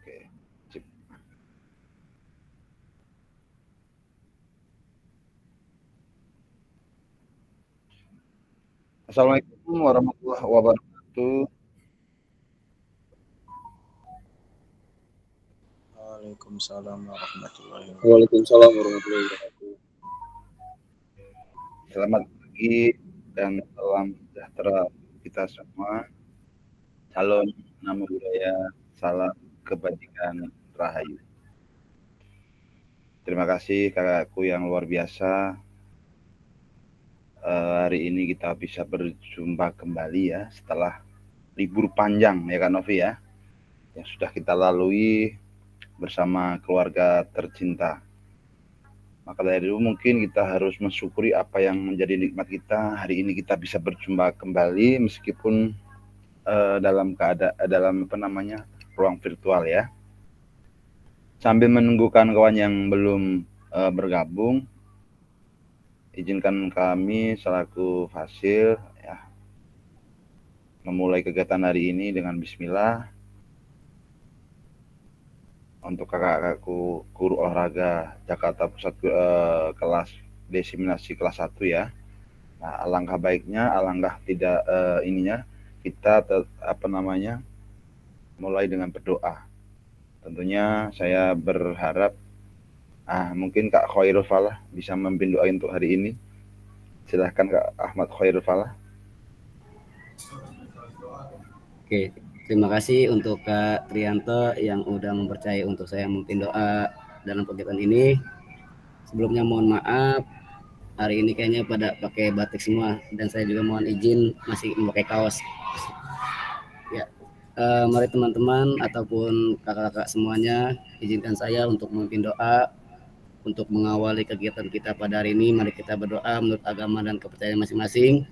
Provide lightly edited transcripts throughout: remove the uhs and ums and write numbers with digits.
Oke. Sip. Assalamualaikum warahmatullahi wabarakatuh. Waalaikumsalam warahmatullahi wabarakatuh. Waalaikumsalam warahmatullahi wabarakatuh. Selamat pagi dan salam sejahtera kita semua. Salam namo budaya, salam kebajikan rahayu. Terima kasih kakakku yang luar biasa. Hari ini kita bisa berjumpa kembali ya setelah libur panjang ya Kak Novi ya, yang sudah kita lalui bersama keluarga tercinta. Maka dari itu mungkin kita harus mensyukuri apa yang menjadi nikmat kita. Hari ini kita bisa berjumpa kembali meskipun dalam dalam apa namanya ruang virtual ya. Sambil menunggu kawan-kawan yang belum bergabung, izinkan kami selaku Fasil ya memulai kegiatan hari ini dengan Bismillah. Untuk kakak-kakakku guru olahraga Jakarta Pusat kelas desiminasi kelas 1 ya. Nah, alangkah baiknya, alangkah tidak ininya kita mulai dengan berdoa. Tentunya saya berharap mungkin Kak Khairul Falah bisa memimpin doa untuk hari ini. Silahkan Kak Ahmad Khairul Falah. Oke, terima kasih untuk Kak Trianto yang udah mempercayai untuk saya memimpin doa dalam kegiatan ini. Sebelumnya mohon maaf, hari ini kayaknya pada pakai batik semua dan saya juga mohon izin masih memakai kaos. Ya, mari teman-teman ataupun kakak-kakak semuanya, izinkan saya untuk memimpin doa untuk mengawali kegiatan kita pada hari ini. Mari kita berdoa menurut agama dan kepercayaan masing-masing.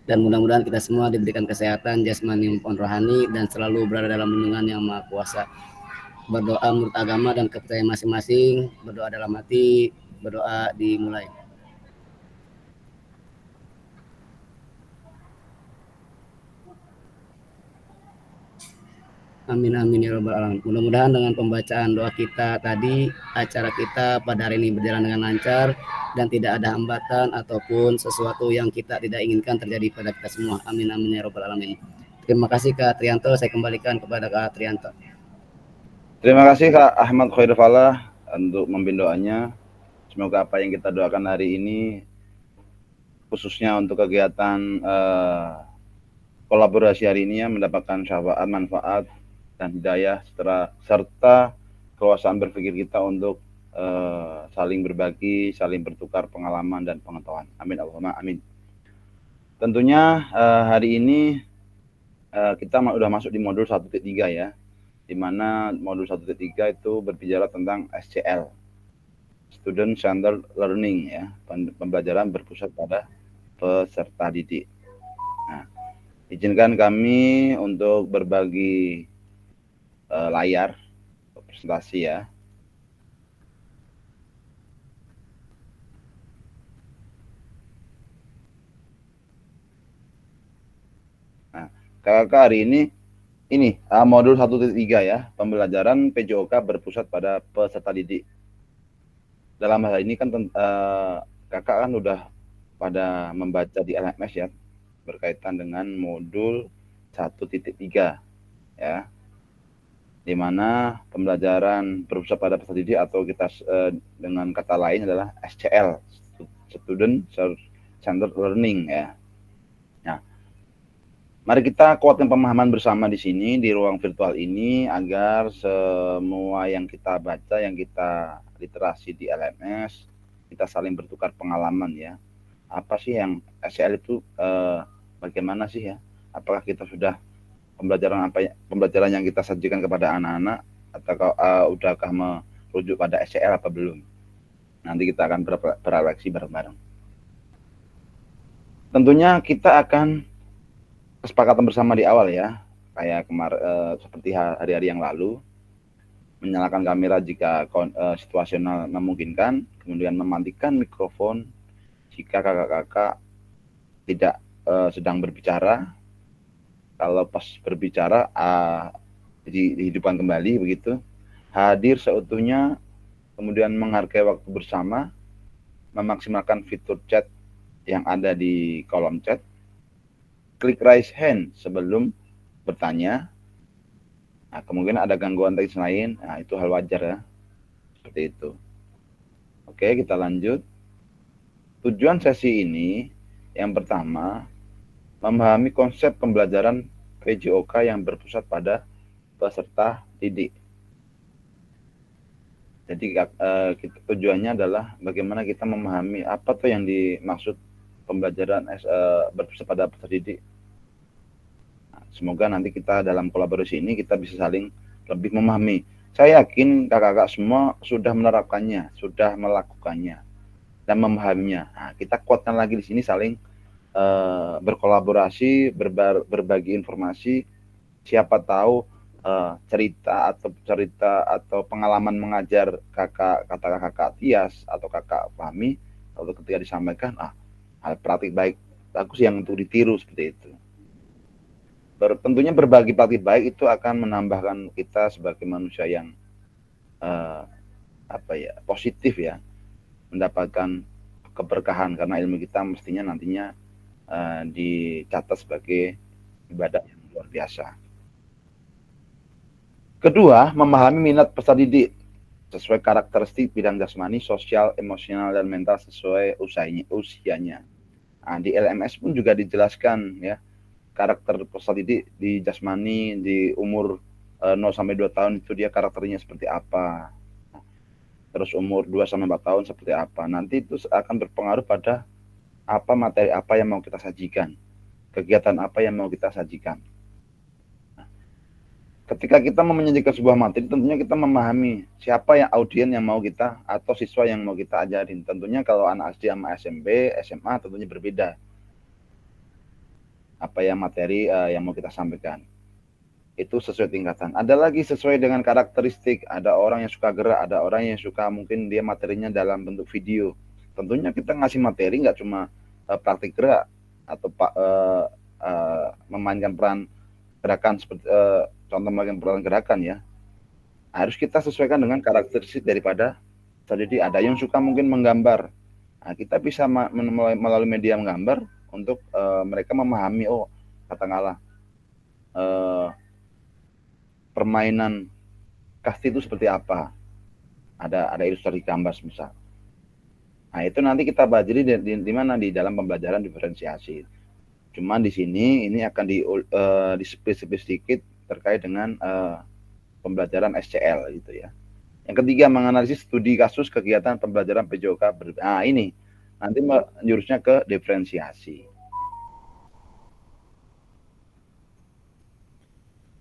Dan mudah-mudahan kita semua diberikan kesehatan jasmani maupun rohani dan selalu berada dalam lindungan yang maha kuasa. Berdoa menurut agama dan kepercayaan masing-masing, berdoa dalam hati, berdoa dimulai. Amin amin ya rabbal alamin. Mudah-mudahan dengan pembacaan doa kita tadi, acara kita pada hari ini berjalan dengan lancar dan tidak ada hambatan ataupun sesuatu yang kita tidak inginkan terjadi pada kita semua. Amin amin ya rabbal alamin. Terima kasih Kak Trianto, saya kembalikan kepada Kak Trianto. Terima kasih Kak Ahmad Khairul Falah untuk memimpin doanya. Semoga apa yang kita doakan hari ini khususnya untuk kegiatan kolaborasi hari ini ya mendapatkan syafaat, manfaat dan hidayah serta kekuasaan berpikir kita untuk saling berbagi, saling bertukar pengalaman dan pengetahuan. Amin Allahumma amin. Tentunya hari ini kita udah masuk di modul 1.3 ya, di mana modul 1.3 itu berbicara tentang SCL, Student Centered Learning ya, pembelajaran berpusat pada peserta didik. Nah, izinkan kami untuk berbagi layar presentasi ya. Nah, kakak hari ini modul 1.3 ya, pembelajaran PJOK berpusat pada peserta didik. Dalam hal ini kan kakak kan udah pada membaca di LMS ya, berkaitan dengan modul 1.3 ya, di mana pembelajaran berpusat pada peserta didik atau kita dengan kata lain adalah SCL, Student Centered Learning ya. Nah, mari kita kuatkan pemahaman bersama di sini di ruang virtual ini agar semua yang kita baca, yang kita literasi di LMS, kita saling bertukar pengalaman ya. Apa sih yang SCL itu bagaimana sih ya? Apakah kita sudah pembelajaran yang kita sajikan kepada anak-anak atau udahkah merujuk pada SCL apa belum? Nanti kita akan berefleksi bareng-bareng. Tentunya kita akan kesepakatan bersama di awal ya, kayak seperti hari-hari yang lalu, menyalakan kamera jika situasional memungkinkan, kemudian mematikan mikrofon jika kakak-kakak tidak sedang berbicara. Kalau pas berbicara jadi dihidupkan kembali begitu, hadir seutuhnya, kemudian menghargai waktu bersama, memaksimalkan fitur chat yang ada di kolom chat, klik raise hand sebelum bertanya. Nah, kemungkinan ada gangguan teknis lain, nah itu hal wajar ya, seperti itu. Oke, kita lanjut. Tujuan sesi ini yang pertama, memahami konsep pembelajaran PJOK yang berpusat pada peserta didik. Jadi tujuannya adalah bagaimana kita memahami apa tuh yang dimaksud pembelajaran berpusat pada peserta didik. Nah, semoga nanti kita dalam kolaborasi ini kita bisa saling lebih memahami. Saya yakin kakak-kakak semua sudah menerapkannya, sudah melakukannya, dan memahaminya. Nah, kita kuatkan lagi di sini saling berkolaborasi, berbagi informasi. Siapa tahu cerita atau pengalaman mengajar kakak Tias atau kakak Fahmi, atau ketika disampaikan hal praktik baik bagus yang untuk ditiru seperti itu. Tentunya berbagi praktik baik itu akan menambahkan kita sebagai manusia yang positif ya, mendapatkan keberkahan karena ilmu kita mestinya nantinya dicatat sebagai ibadah yang luar biasa. Kedua, memahami minat peserta didik sesuai karakteristik bidang jasmani, sosial, emosional, dan mental sesuai usianya. Nah, di LMS pun juga dijelaskan ya, karakter peserta didik di jasmani di umur 0 sampai 2 tahun itu dia karakternya seperti apa. Terus umur 2 sampai 4 tahun seperti apa. Nanti itu akan berpengaruh pada materi apa yang mau kita sajikan. Kegiatan apa yang mau kita sajikan. Ketika kita mau menyajikan sebuah materi, tentunya kita memahami siapa yang audien yang mau kita atau siswa yang mau kita ajarin. Tentunya kalau anak SD sama SMP, SMA tentunya berbeda. Apa yang materi yang mau kita sampaikan. Itu sesuai tingkatan. Ada lagi sesuai dengan karakteristik. Ada orang yang suka gerak, ada orang yang suka mungkin dia materinya dalam bentuk video. Tentunya kita ngasih materi nggak cuma praktik gerak atau memainkan peran gerakan seperti contoh memainkan peran gerakan ya. Harus kita sesuaikan dengan karakteristik daripada tadi. Ada yang suka mungkin menggambar. Nah, kita bisa melalui media menggambar untuk mereka memahami katakanlah permainan kasti itu seperti apa. Ada ilustrasi gambar misal. Nah, itu nanti kita pelajari di mana di dalam pembelajaran diferensiasi. Cuman di sini ini akan dispesifik sedikit terkait dengan pembelajaran SCL gitu ya. Yang ketiga, menganalisis studi kasus kegiatan pembelajaran PJOK. Nah, ini nanti jurusnya ke diferensiasi.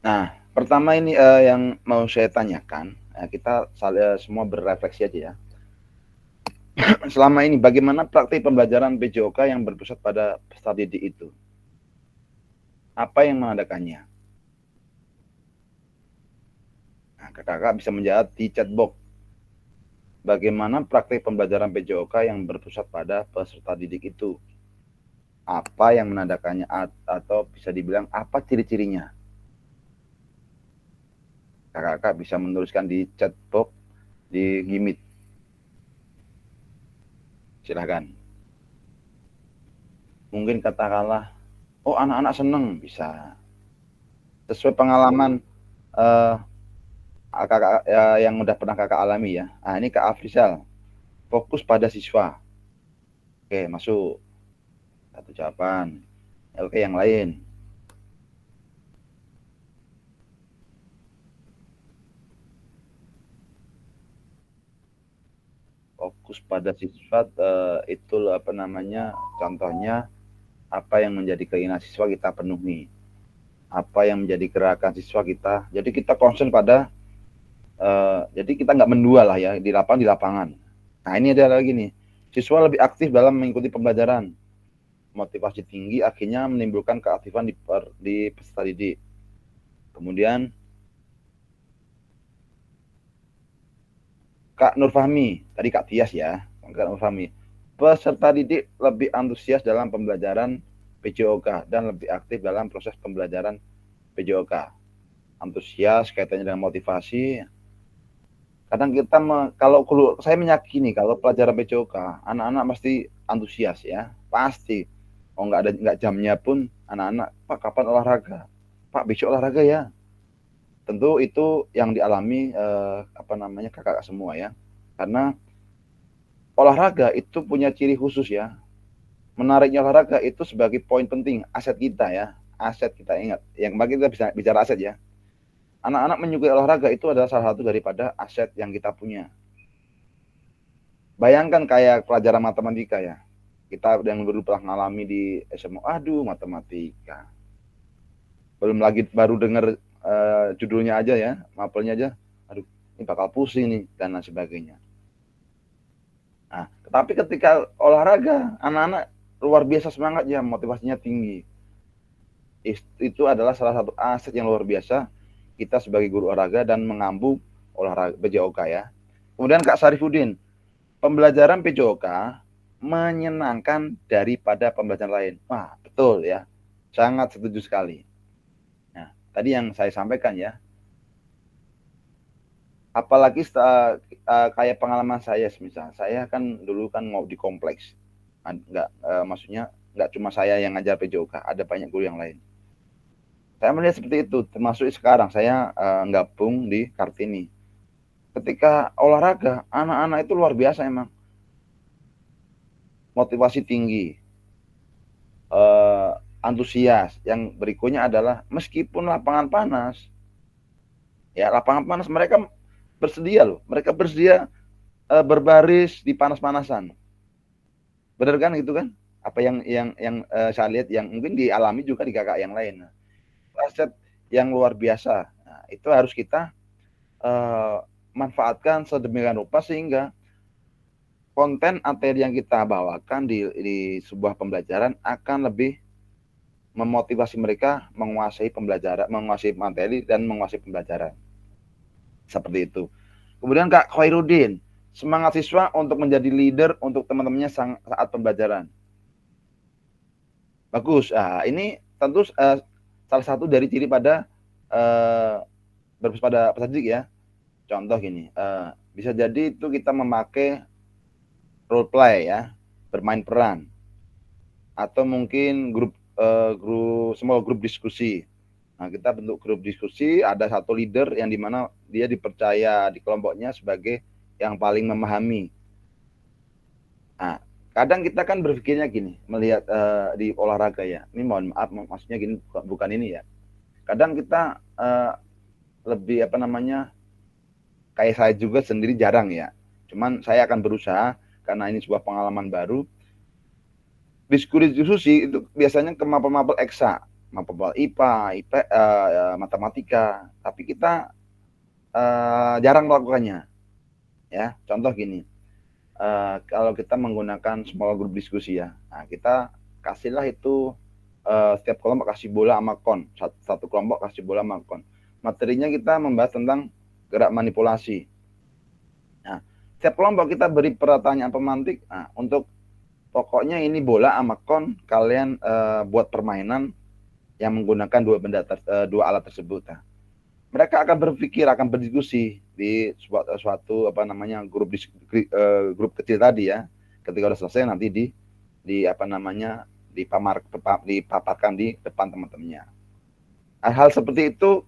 Nah, pertama ini yang mau saya tanyakan, kita semua berefleksi aja ya. Selama ini bagaimana praktik pembelajaran PJOK yang berpusat pada peserta didik itu? Apa yang menandakannya? Nah, kakak bisa menjawab di chat box. Bagaimana praktik pembelajaran PJOK yang berpusat pada peserta didik itu? Apa yang menandakannya atau bisa dibilang apa ciri-cirinya? Kakak bisa menuliskan di chat box di Gimit. Silahkan. Mungkin katakanlah, anak-anak seneng, bisa. Sesuai pengalaman kakak yang udah pernah kakak alami ya. Nah, ini Kak Afrizal. Fokus pada siswa. Oke, masuk. Satu jawaban. Oke, yang lain. Fokus pada siswa itu contohnya apa yang menjadi keinginan siswa kita penuhi, apa yang menjadi gerakan siswa kita, jadi kita concern pada jadi kita nggak mendua lah ya, di lapangan. Nah, ini ada lagi nih, siswa lebih aktif dalam mengikuti pembelajaran, motivasi tinggi akhirnya menimbulkan keaktifan di peserta didik. Kemudian Kak Nur Fahmi, tadi Kak Tias ya, Kak Nur Fahmi. Peserta didik lebih antusias dalam pembelajaran PJOK dan lebih aktif dalam proses pembelajaran PJOK. antusias kaitannya dengan motivasi. Kadang kita kalau saya meyakini kalau pelajaran PJOK anak-anak pasti antusias ya, pasti. Oh nggak jamnya pun anak-anak, Pak kapan olahraga? Pak besok olahraga ya. Tentu itu yang dialami kakak semua ya. Karena olahraga itu punya ciri khusus ya. Menariknya olahraga itu sebagai poin penting aset kita ya. Aset kita ingat. Yang kemarin kita bisa bicara aset ya. Anak-anak menyukai olahraga itu adalah salah satu daripada aset yang kita punya. Bayangkan kayak pelajaran matematika ya. Kita yang dulu pernah mengalami di SMA, aduh matematika. Belum lagi baru dengar judulnya aja ya, mapelnya aja, aduh ini bakal pusing nih dan lain sebagainya. Nah, tetapi ketika olahraga, anak-anak luar biasa semangat ya, motivasinya tinggi. Itu adalah salah satu aset yang luar biasa kita sebagai guru olahraga dan mengambu olahraga PJOK ya. Kemudian Kak Sarifudin, pembelajaran PJOK menyenangkan daripada pembelajaran lain. Wah, betul ya. Sangat setuju sekali. Nah, tadi yang saya sampaikan ya. Apalagi kayak pengalaman saya misal. Saya kan dulu kan mau di kompleks. Maksudnya nggak cuma saya yang ngajar PJOK, ada banyak guru yang lain. Saya melihat seperti itu, termasuk sekarang saya gabung di Kartini. Ketika olahraga, anak-anak itu luar biasa emang. Motivasi tinggi, antusias. Yang berikutnya adalah meskipun lapangan panas, ya lapangan panas mereka bersedia loh. Mereka bersedia berbaris di panas-panasan. Benar kan gitu kan? Apa yang saya lihat yang mungkin dialami juga di kakak yang lain. Aset yang luar biasa. Nah, itu harus kita manfaatkan sedemikian rupa sehingga konten materi yang kita bawakan di sebuah pembelajaran akan lebih memotivasi mereka menguasai pembelajaran, menguasai materi dan menguasai pembelajaran. Seperti itu. Kemudian Kak Khairuddin, semangat siswa untuk menjadi leader untuk teman-temannya saat pembelajaran. Bagus. Nah, ini tentu salah satu dari ciri pada berbasis pada peserta ya. Contoh gini, bisa jadi itu kita memakai role play ya, bermain peran, atau mungkin small group diskusi. Nah, kita bentuk grup diskusi, ada satu leader yang dimana dia dipercaya di kelompoknya sebagai yang paling memahami. Nah, kadang kita kan berpikirnya gini, melihat di olahraga ya, ini mohon maaf maksudnya gini, bukan ini ya. Kadang kita lebih kayak saya juga sendiri jarang ya. Cuman saya akan berusaha karena ini sebuah pengalaman baru. Diskusi itu biasanya ke mapel-mapel eksa, mapel IPA, matematika, tapi kita jarang melakukannya. Ya, contoh gini. Kalau kita menggunakan small group diskusi ya, nah kita kasihlah itu setiap kelompok kasih bola sama kon, satu kelompok kasih bola sama kon. Materinya kita membahas tentang gerak manipulasi. Nah, setiap kelompok kita beri pertanyaan pemantik. Nah, untuk pokoknya ini bola sama kon, kalian buat permainan yang menggunakan dua alat tersebut. Nah, mereka akan berpikir, akan berdiskusi di suatu grup kecil tadi ya. Ketika sudah selesai nanti dipaparkan di depan teman-temannya. Hal seperti itu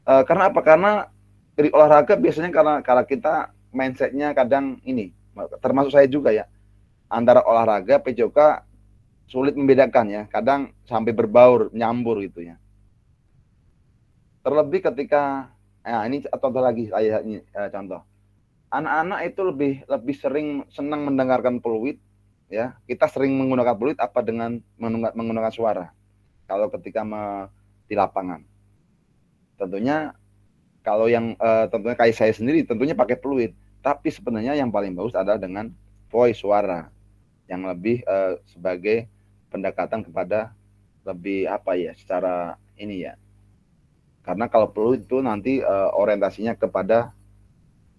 karena apa? Karena dari olahraga biasanya karena kita mindsetnya kadang ini, termasuk saya juga ya, antara olahraga PJOK sulit membedakan ya, kadang sampai berbaur, nyambur gitu ya. Terlebih ketika, ini contoh lagi saya ini contoh. Anak-anak itu lebih sering senang mendengarkan peluit ya. Kita sering menggunakan peluit apa dengan menggunakan suara. Kalau ketika di lapangan. Tentunya kalau yang tentunya kayak saya sendiri tentunya pakai peluit, tapi sebenarnya yang paling bagus adalah dengan voice suara yang lebih sebagai pendekatan kepada lebih secara ini ya. Karena kalau peluit itu nanti orientasinya kepada,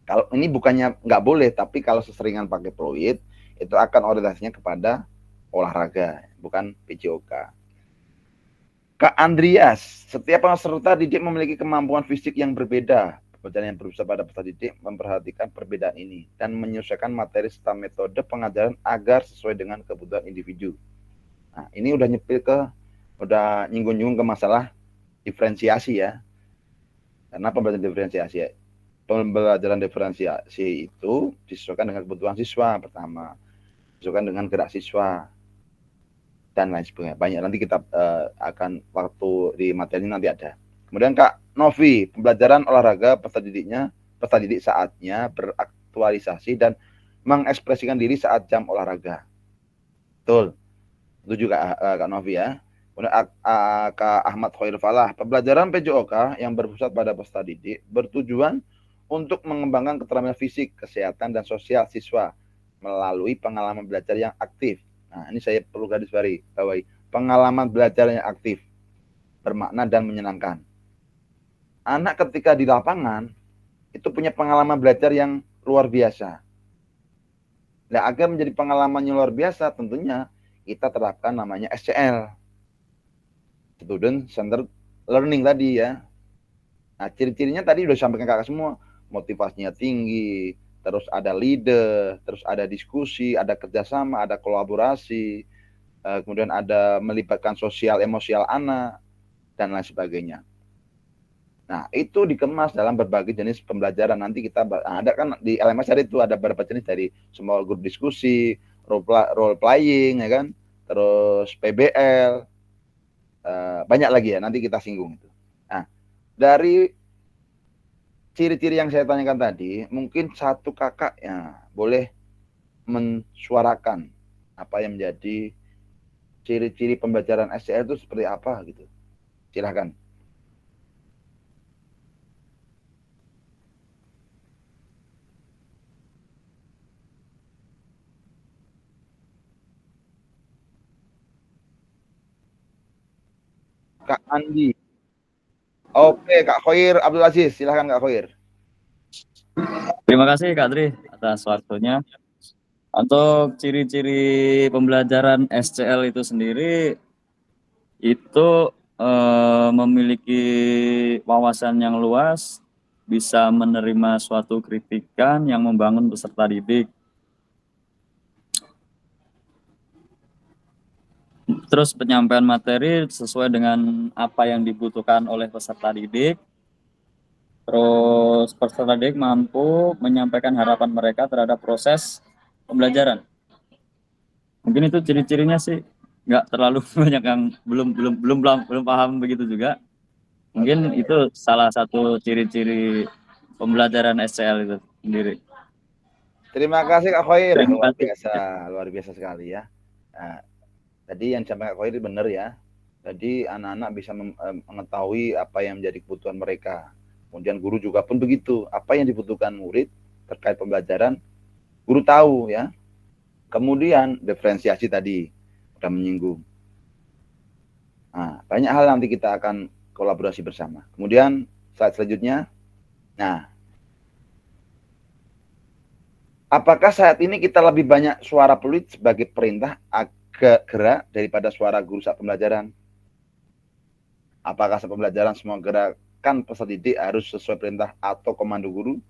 kalau ini bukannya nggak boleh, tapi kalau seseringan pakai peluit itu akan orientasinya kepada olahraga, bukan PJOK. Kak Andreas, setiap peserta didik memiliki kemampuan fisik yang berbeda. Pembelajaran yang berusaha pada peserta didik memperhatikan perbedaan ini dan menyesuaikan materi serta metode pengajaran agar sesuai dengan kebutuhan individu. Nah, ini udah nyinggung-nyinggung ke masalah diferensiasi ya. Karena pembelajaran diferensiasi itu disesuaikan dengan kebutuhan siswa pertama, disesuaikan dengan gerak siswa dan lain sebagainya. Banyak nanti kita akan waktu di materi nanti ada. Kemudian Kak Novi, pembelajaran olahraga peserta didik saatnya beraktualisasi dan mengekspresikan diri saat jam olahraga. Betul. Itu juga Kak Novi ya. Kemudian Kak Ahmad Khair Falah, pembelajaran PJOK yang berpusat pada peserta didik bertujuan untuk mengembangkan keterampilan fisik, kesehatan, dan sosial siswa melalui pengalaman belajar yang aktif. Nah, ini saya perlu garis bawahi. Pengalaman belajar yang aktif, bermakna dan menyenangkan. Anak ketika di lapangan, itu punya pengalaman belajar yang luar biasa. Nah, agar menjadi pengalaman yang luar biasa, tentunya kita terapkan namanya SCL. Student Centered Learning tadi ya. Nah, ciri-cirinya tadi udah sampaikan kakak semua. Motivasinya tinggi, terus ada leader, terus ada diskusi, ada kerjasama, ada kolaborasi, kemudian ada melibatkan sosial emosial anak, dan lain sebagainya. Nah, itu dikemas dalam berbagai jenis pembelajaran. Nanti kita ada kan di LMS itu ada beberapa jenis dari small group diskusi, role playing, ya kan, terus PBL, banyak lagi ya. Nanti kita singgung itu. Nah, dari ciri-ciri yang saya tanyakan tadi, mungkin satu kakak ya boleh mensuarakan apa yang menjadi ciri-ciri pembelajaran SCL itu seperti apa gitu. Silahkan. Kak Andi. Oke, Kak Khoir Abdul Aziz, silahkan Kak Khoir. Terima kasih Kak Tri atas waktunya. Untuk ciri-ciri pembelajaran SCL itu sendiri itu memiliki wawasan yang luas, bisa menerima suatu kritikan yang membangun peserta didik. Terus penyampaian materi sesuai dengan apa yang dibutuhkan oleh peserta didik. Terus peserta didik mampu menyampaikan harapan mereka terhadap proses pembelajaran. Mungkin itu ciri-cirinya sih, nggak terlalu banyak yang belum paham begitu juga. Mungkin itu salah satu ciri-ciri pembelajaran SCL itu sendiri. Terima kasih Kak Khoir, luar biasa sekali ya. Nah, tadi yang disampaikan Kak Khoir benar ya. Jadi anak-anak bisa mengetahui apa yang menjadi kebutuhan mereka. Kemudian guru juga pun begitu. Apa yang dibutuhkan murid terkait pembelajaran, guru tahu ya. Kemudian diferensiasi tadi sudah menyinggung. Nah, banyak hal nanti kita akan kolaborasi bersama. Kemudian slide selanjutnya. Nah, apakah saat ini kita lebih banyak suara peluit sebagai perintah agak gerak daripada suara guru saat pembelajaran? Apakah saat pembelajaran semua gerakan peserta didik harus sesuai perintah atau komando guru?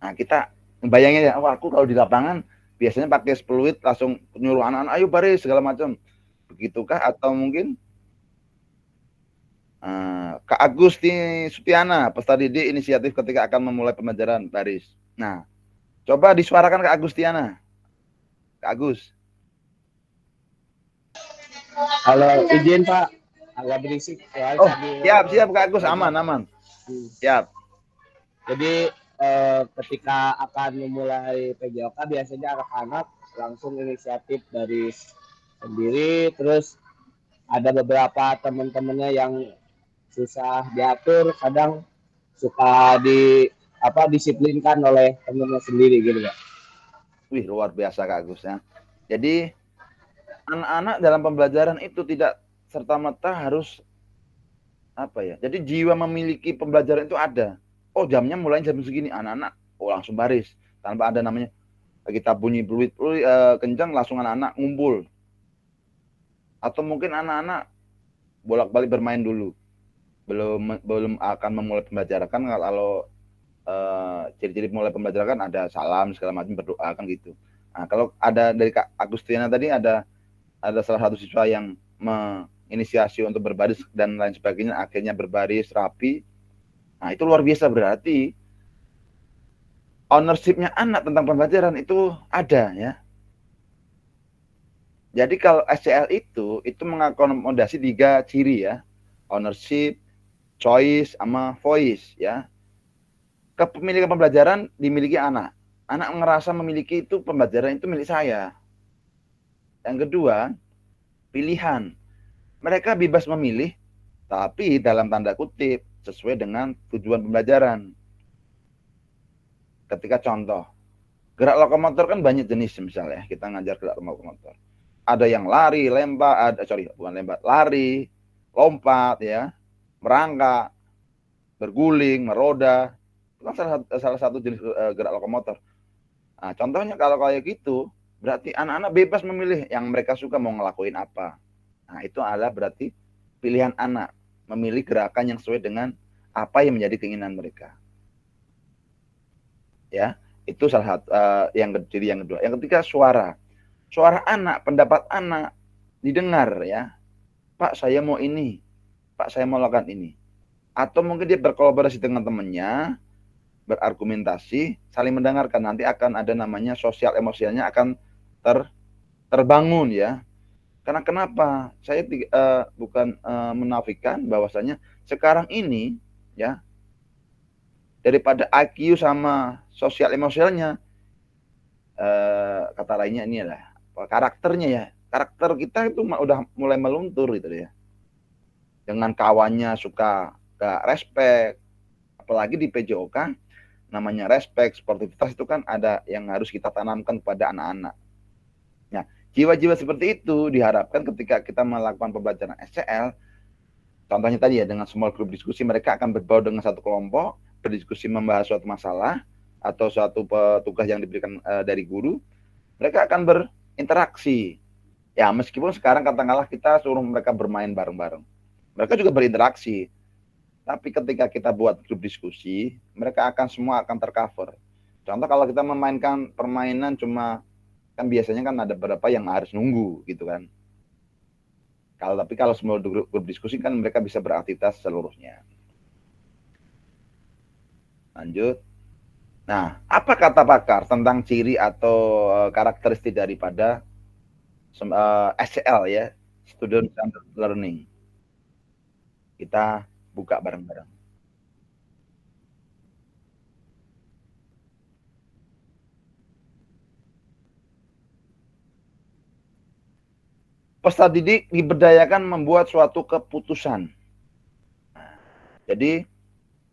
Nah, kita bayangin ya, aku kalau di lapangan biasanya pakai peluit langsung nyuruh anak-anak, ayo baris segala macam. Begitukah atau mungkin Kak Agusti Sutiana, peserta didik inisiatif ketika akan memulai pembelajaran baris. Nah, coba disuarakan Kak Agustiana. Kak Agus. Halo, izin Pak, agak berisik. Oh, siap Kak Agus, aman. Siap. Jadi ketika akan memulai PJOK biasanya anak-anak langsung inisiatif dari sendiri, terus ada beberapa teman-temannya yang susah diatur, kadang suka disiplinkan oleh temannya sendiri gitu ya. Wih, luar biasa Kak Agus ya. Jadi anak-anak dalam pembelajaran itu tidak serta-merta harus apa ya. Jadi jiwa memiliki pembelajaran itu ada. Oh, jamnya mulai jam segini, anak-anak langsung baris tanpa ada namanya kita bunyi peluit kencang langsung anak-anak ngumpul. Atau mungkin anak-anak bolak-balik bermain dulu, belum akan memulai pembelajaran. Kan kalau ciri-ciri mulai pembelajaran kan ada salam segala macam, berdoa kan gitu. Nah, kalau ada dari Kak Agustiana tadi ada salah satu siswa yang menginisiasi untuk berbaris dan lain sebagainya, akhirnya berbaris rapi. Nah, itu luar biasa, berarti ownership-nya anak tentang pembelajaran itu ada ya. Jadi kalau SCL itu mengakomodasi 3 ciri ya. Ownership, choice, sama voice ya. Kepemilikan pembelajaran dimiliki anak. Anak ngerasa memiliki itu pembelajaran itu milik saya. Yang kedua, pilihan. Mereka bebas memilih, tapi dalam tanda kutip sesuai dengan tujuan pembelajaran. Ketika contoh, gerak lokomotor kan banyak jenis misalnya, kita ngajar gerak lokomotor. Ada yang lari, lari, lompat ya, merangkak, berguling, meroda. Itu kan salah satu jenis gerak lokomotor. Nah, contohnya kalau kayak gitu, berarti anak-anak bebas memilih yang mereka suka mau ngelakuin apa. Nah, itu adalah berarti pilihan anak, memilih gerakan yang sesuai dengan apa yang menjadi keinginan mereka. Ya, itu salah satu yang kedua. Yang ketiga, suara. Suara anak, pendapat anak didengar ya. Pak, saya mau ini. Pak, saya mau lakukan ini. Atau mungkin dia berkolaborasi dengan temannya, berargumentasi, saling mendengarkan. Nanti akan ada namanya sosial emosialnya akan terbangun ya. Karena kenapa? Saya bukan menafikan bahwasanya sekarang ini ya, daripada IQ sama sosial emosialnya, kata lainnya ini adalah karakternya ya. Karakter kita itu udah mulai meluntur gitu ya. Dengan kawannya suka gak respect, apalagi di PJOK namanya respect, sportivitas itu kan ada yang harus kita tanamkan kepada anak-anak. Nah, jiwa-jiwa seperti itu diharapkan ketika kita melakukan pembelajaran SCL, contohnya tadi ya, dengan small group diskusi, mereka akan berbaur dengan satu kelompok, berdiskusi membahas suatu masalah atau suatu tugas yang diberikan dari guru, mereka akan berinteraksi. Ya, meskipun sekarang katakanlah kita suruh mereka bermain bareng-bareng, mereka juga berinteraksi. Tapi ketika kita buat grup diskusi, mereka semua akan tercover. Contoh kalau kita memainkan permainan cuma, kan biasanya kan ada beberapa yang harus nunggu gitu kan. Tapi kalau semua grup diskusi kan mereka bisa beraktivitas seluruhnya. Lanjut. Nah, apa kata pakar tentang ciri atau karakteristik daripada SCL ya, Student Centered Learning? Kita buka bareng-bareng. Peserta didik diberdayakan membuat suatu keputusan. Jadi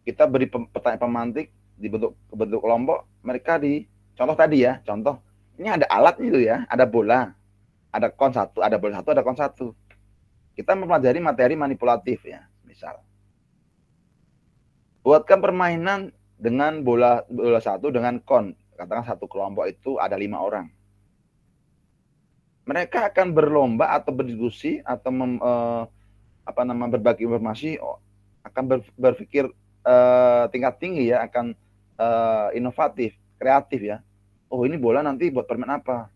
kita beri pertanyaan pemantik dibentuk kelompok, mereka contoh tadi ya, contoh ini ada alat itu ya, ada bola, ada kon satu, ada bola satu, ada kon satu. Kita mempelajari materi manipulatif ya, misal. Buatkan permainan dengan bola satu dengan kon, katakan satu kelompok itu ada 5 orang. Mereka akan berlomba atau berdiskusi atau berbagi informasi, akan berpikir tingkat tinggi ya, akan inovatif, kreatif ya. Oh, ini bola nanti buat permainan apa?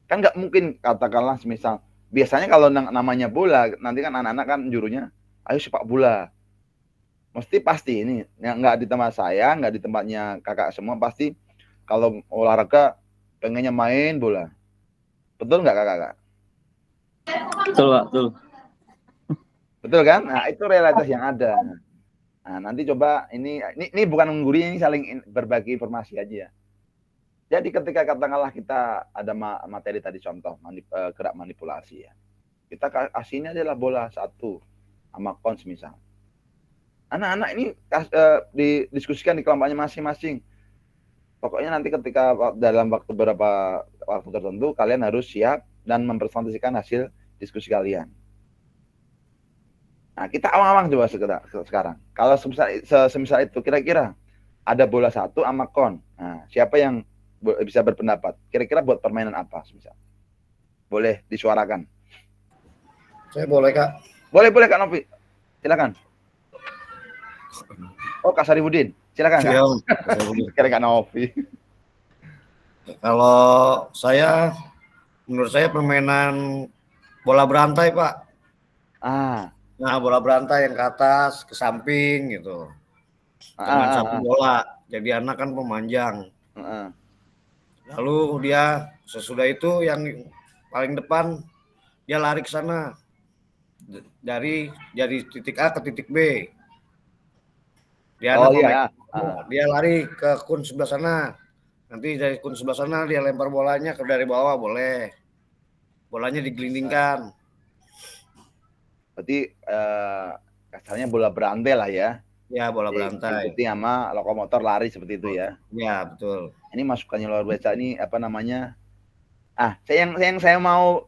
Kan nggak mungkin katakanlah misal, biasanya kalau namanya bola, nanti kan anak-anak kan jurunya, ayo sepak bola. Pasti ini, nggak di tempat saya, nggak di tempatnya kakak semua, pasti kalau olahraga pengennya main bola. Betul nggak kakak? Betul Pak, betul. Betul kan? Nah, itu realitas yang ada. Nah, nanti coba ini bukan mengguri, ini saling berbagi informasi aja. Jadi ketika katakanlah kita ada materi tadi contoh gerak manipulasi ya, kita kasihnya adalah bola satu sama kons misal. Anak-anak ini didiskusikan di kelompoknya masing-masing. Pokoknya nanti ketika dalam beberapa waktu tertentu kalian harus siap dan mempresentasikan hasil diskusi kalian. Nah, kita awang-awang coba sekarang. Kalau semisal itu kira-kira ada bola satu sama kon. Nah, siapa yang bisa berpendapat? Kira-kira buat permainan apa semisal? Boleh disuarakan. Saya boleh, Kak. Boleh Kak Novi. Silakan. Oh, Kak Sarifudin. Silakan Kak. Siap. Kira Kak Novi. Kalau saya, menurut saya permainan bola berantai, Pak. Nah, bola berantai yang ke atas, ke samping gitu. Dengan satu bola. Jadi anak kan pemanjang. Lalu dia sesudah itu yang paling depan dia lari ke sana. Dari titik A ke titik B. Dia dia lari ke kun sebelah sana. Nanti dari kun sebelah sana dia lempar bolanya ke dari bawah boleh. Bolanya digelindingkan. Berarti kasarnya bola berantai lah ya. Ya, bola berantai. Ikuti sama lokomotor lari seperti itu ya. Ya, betul. Ini masukannya luar biasa. Ini apa namanya? Saya mau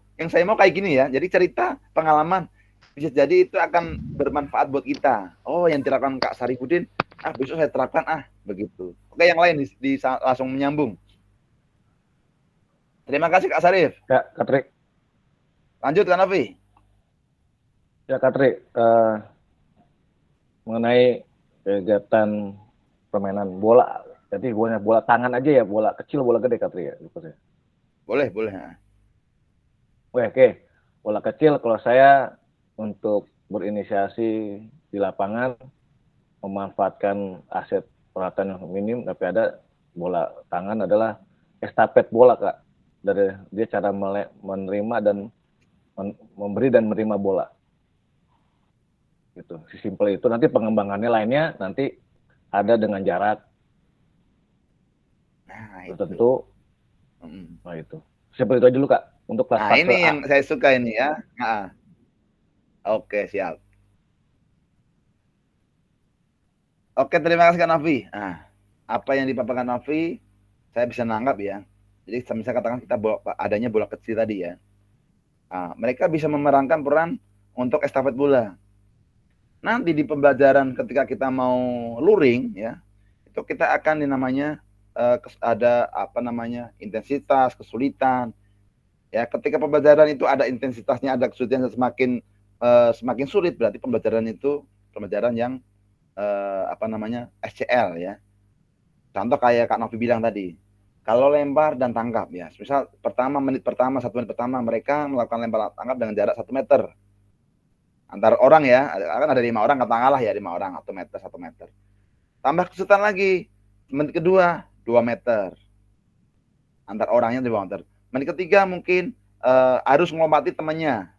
kayak gini ya. Jadi cerita pengalaman bisa jadi itu akan bermanfaat buat kita. Oh, yang diterapkan Kak Sarifudin, besok saya terapkan begitu. Oke, yang lain langsung menyambung. Terima kasih Kak Sarif. Kak Tri. Lanjut Kak Novi. Ya Kak Tri, mengenai kegiatan permainan bola, jadi bola tangan aja ya, bola kecil, bola gede Kak Tri ya? Boleh. Oke, bola kecil kalau saya untuk berinisiasi di lapangan memanfaatkan aset peralatan yang minim, tapi ada bola tangan adalah estafet bola Kak. Dari dia cara menerima dan memberi dan menerima bola. Gitu. Simpel itu, nanti pengembangannya lainnya nanti ada dengan jarak tertentu. Nah itu. Simpel itu aja dulu Kak untuk kelas fase ini A. yang saya suka ini ya. Oke, siap. Oke, terima kasih Kak Novi. Apa yang dipaparkan Novi saya bisa nanggap ya. Jadi saya katakan kita adanya bola kecil tadi ya. Mereka bisa memerankan peran untuk estafet bola. Nanti di pembelajaran ketika kita mau luring ya, itu kita akan namanya ada apa namanya intensitas, kesulitan. Ya, ketika pembelajaran itu ada intensitasnya, ada kesulitan semakin sulit, berarti pembelajaran itu pembelajaran yang apa namanya SCL ya. Contoh kayak Kak Novi bilang tadi, kalau lempar dan tangkap ya, misal 1 menit pertama mereka melakukan lempar tangkap dengan jarak 1 meter. Antar orang ya, kan ada 5 orang katakanlah ya, 5 orang 1 meter. Tambah kesulitan lagi, menit kedua 2 meter. Antar orangnya 2 meter. Menit ketiga mungkin harus melompati temannya.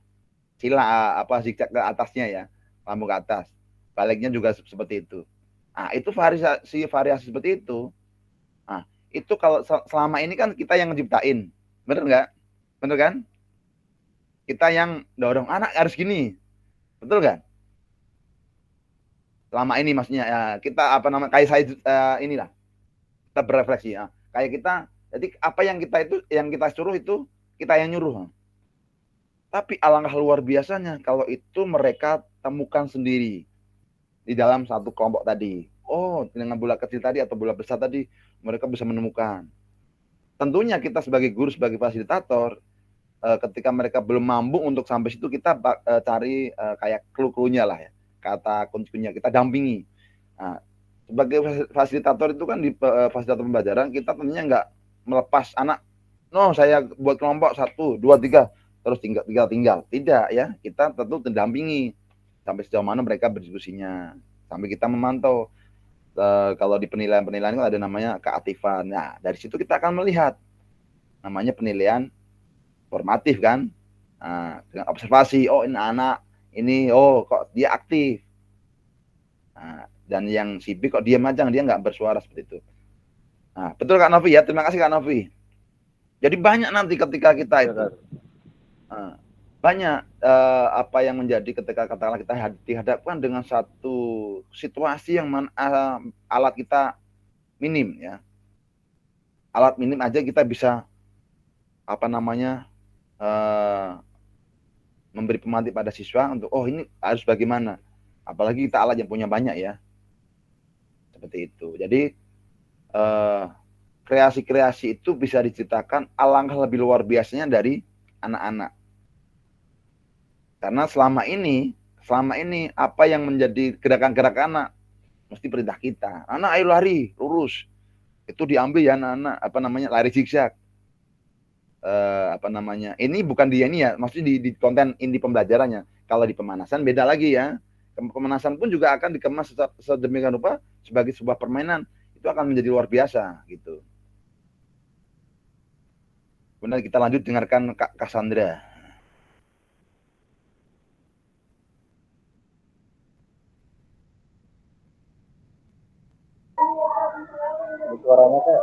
Zigzag ke atasnya ya, lambung ke atas. Baliknya juga seperti itu. Itu variasi seperti itu. Itu kalau selama ini kan kita yang menciptain. Bener nggak? Bener kan? Kita yang dorong anak harus gini. Betul kan? Selama ini maksudnya ya, kita kayak saya inilah. Kita berefleksi ya. Kayak kita, jadi apa yang kita suruh itu kita yang nyuruh. Tapi alangkah luar biasanya kalau itu mereka temukan sendiri di dalam satu kelompok tadi. Oh, dengan bola kecil tadi atau bola besar tadi mereka bisa menemukan. Tentunya kita sebagai guru, sebagai fasilitator, ketika mereka belum mampu untuk sampai situ, kita cari kayak clue-cluenya lah ya, kata kuncinya, kita dampingi. Sebagai fasilitator itu kan di fasilitator pembelajaran kita tentunya nggak melepas anak, saya buat kelompok 1, 2, 3 terus tinggal. Tidak ya, kita tentu mendampingi sampai sejauh mana mereka berdiskusinya, sampai kita memantau. Kalau di penilaian itu ada namanya keaktifan. Nah, dari situ kita akan melihat namanya penilaian formatif kan, dengan observasi. Oh, ini anak ini, kok dia aktif. Dan yang si B kok diam aja, dia nggak bersuara seperti itu. Betul Kak Novi ya, terima kasih Kak Novi. Jadi banyak nanti ketika kita itu banyak apa yang menjadi ketika katakanlah kita dihadapkan dengan satu situasi yang alat kita minim ya. Alat minim aja kita bisa apa namanya memberi pemantik pada siswa untuk ini harus bagaimana. Apalagi kita alat yang punya banyak ya. Seperti itu. Jadi kreasi-kreasi itu bisa diciptakan alangkah lebih luar biasanya dari anak-anak. Karena selama ini apa yang menjadi gerakan-gerakan anak mesti perintah kita. Anak ayo lari, lurus. Itu diambil ya anak-anak apa namanya lari zigzag. Apa namanya? Ini bukan dia ini ya, maksudnya di konten inti pembelajarannya. Kalau di pemanasan beda lagi ya. Pemanasan pun juga akan dikemas sedemikian rupa sebagai sebuah permainan. Itu akan menjadi luar biasa gitu. Kemudian kita lanjut dengarkan Kak Cassandra. Suaranya Kak.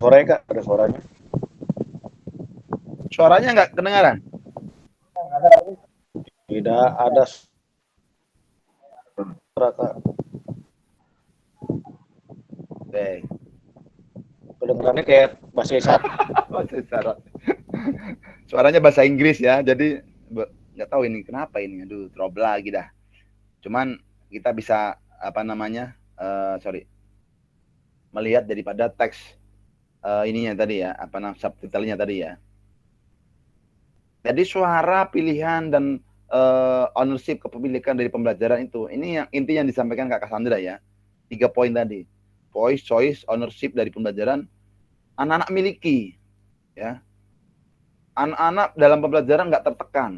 Suaranya Kak, ada suaranya. Suaranya nggak kedengaran? Tidak ada suara Kak. Oke. Kedengarannya kayak bahasa isyarat. Bahasa isyarat. Suaranya bahasa Inggris ya, jadi nggak tahu ini kenapa ini. Aduh, trouble lagi dah. Cuman kita bisa apa namanya, melihat daripada teks ininya tadi ya, apa namanya subtitlenya tadi ya. Jadi suara pilihan dan ownership kepemilikan dari pembelajaran itu, ini yang inti yang disampaikan Kak Cassandra ya. 3 poin tadi. Voice, choice, ownership dari pembelajaran anak-anak miliki ya. Anak-anak dalam pembelajaran nggak tertekan.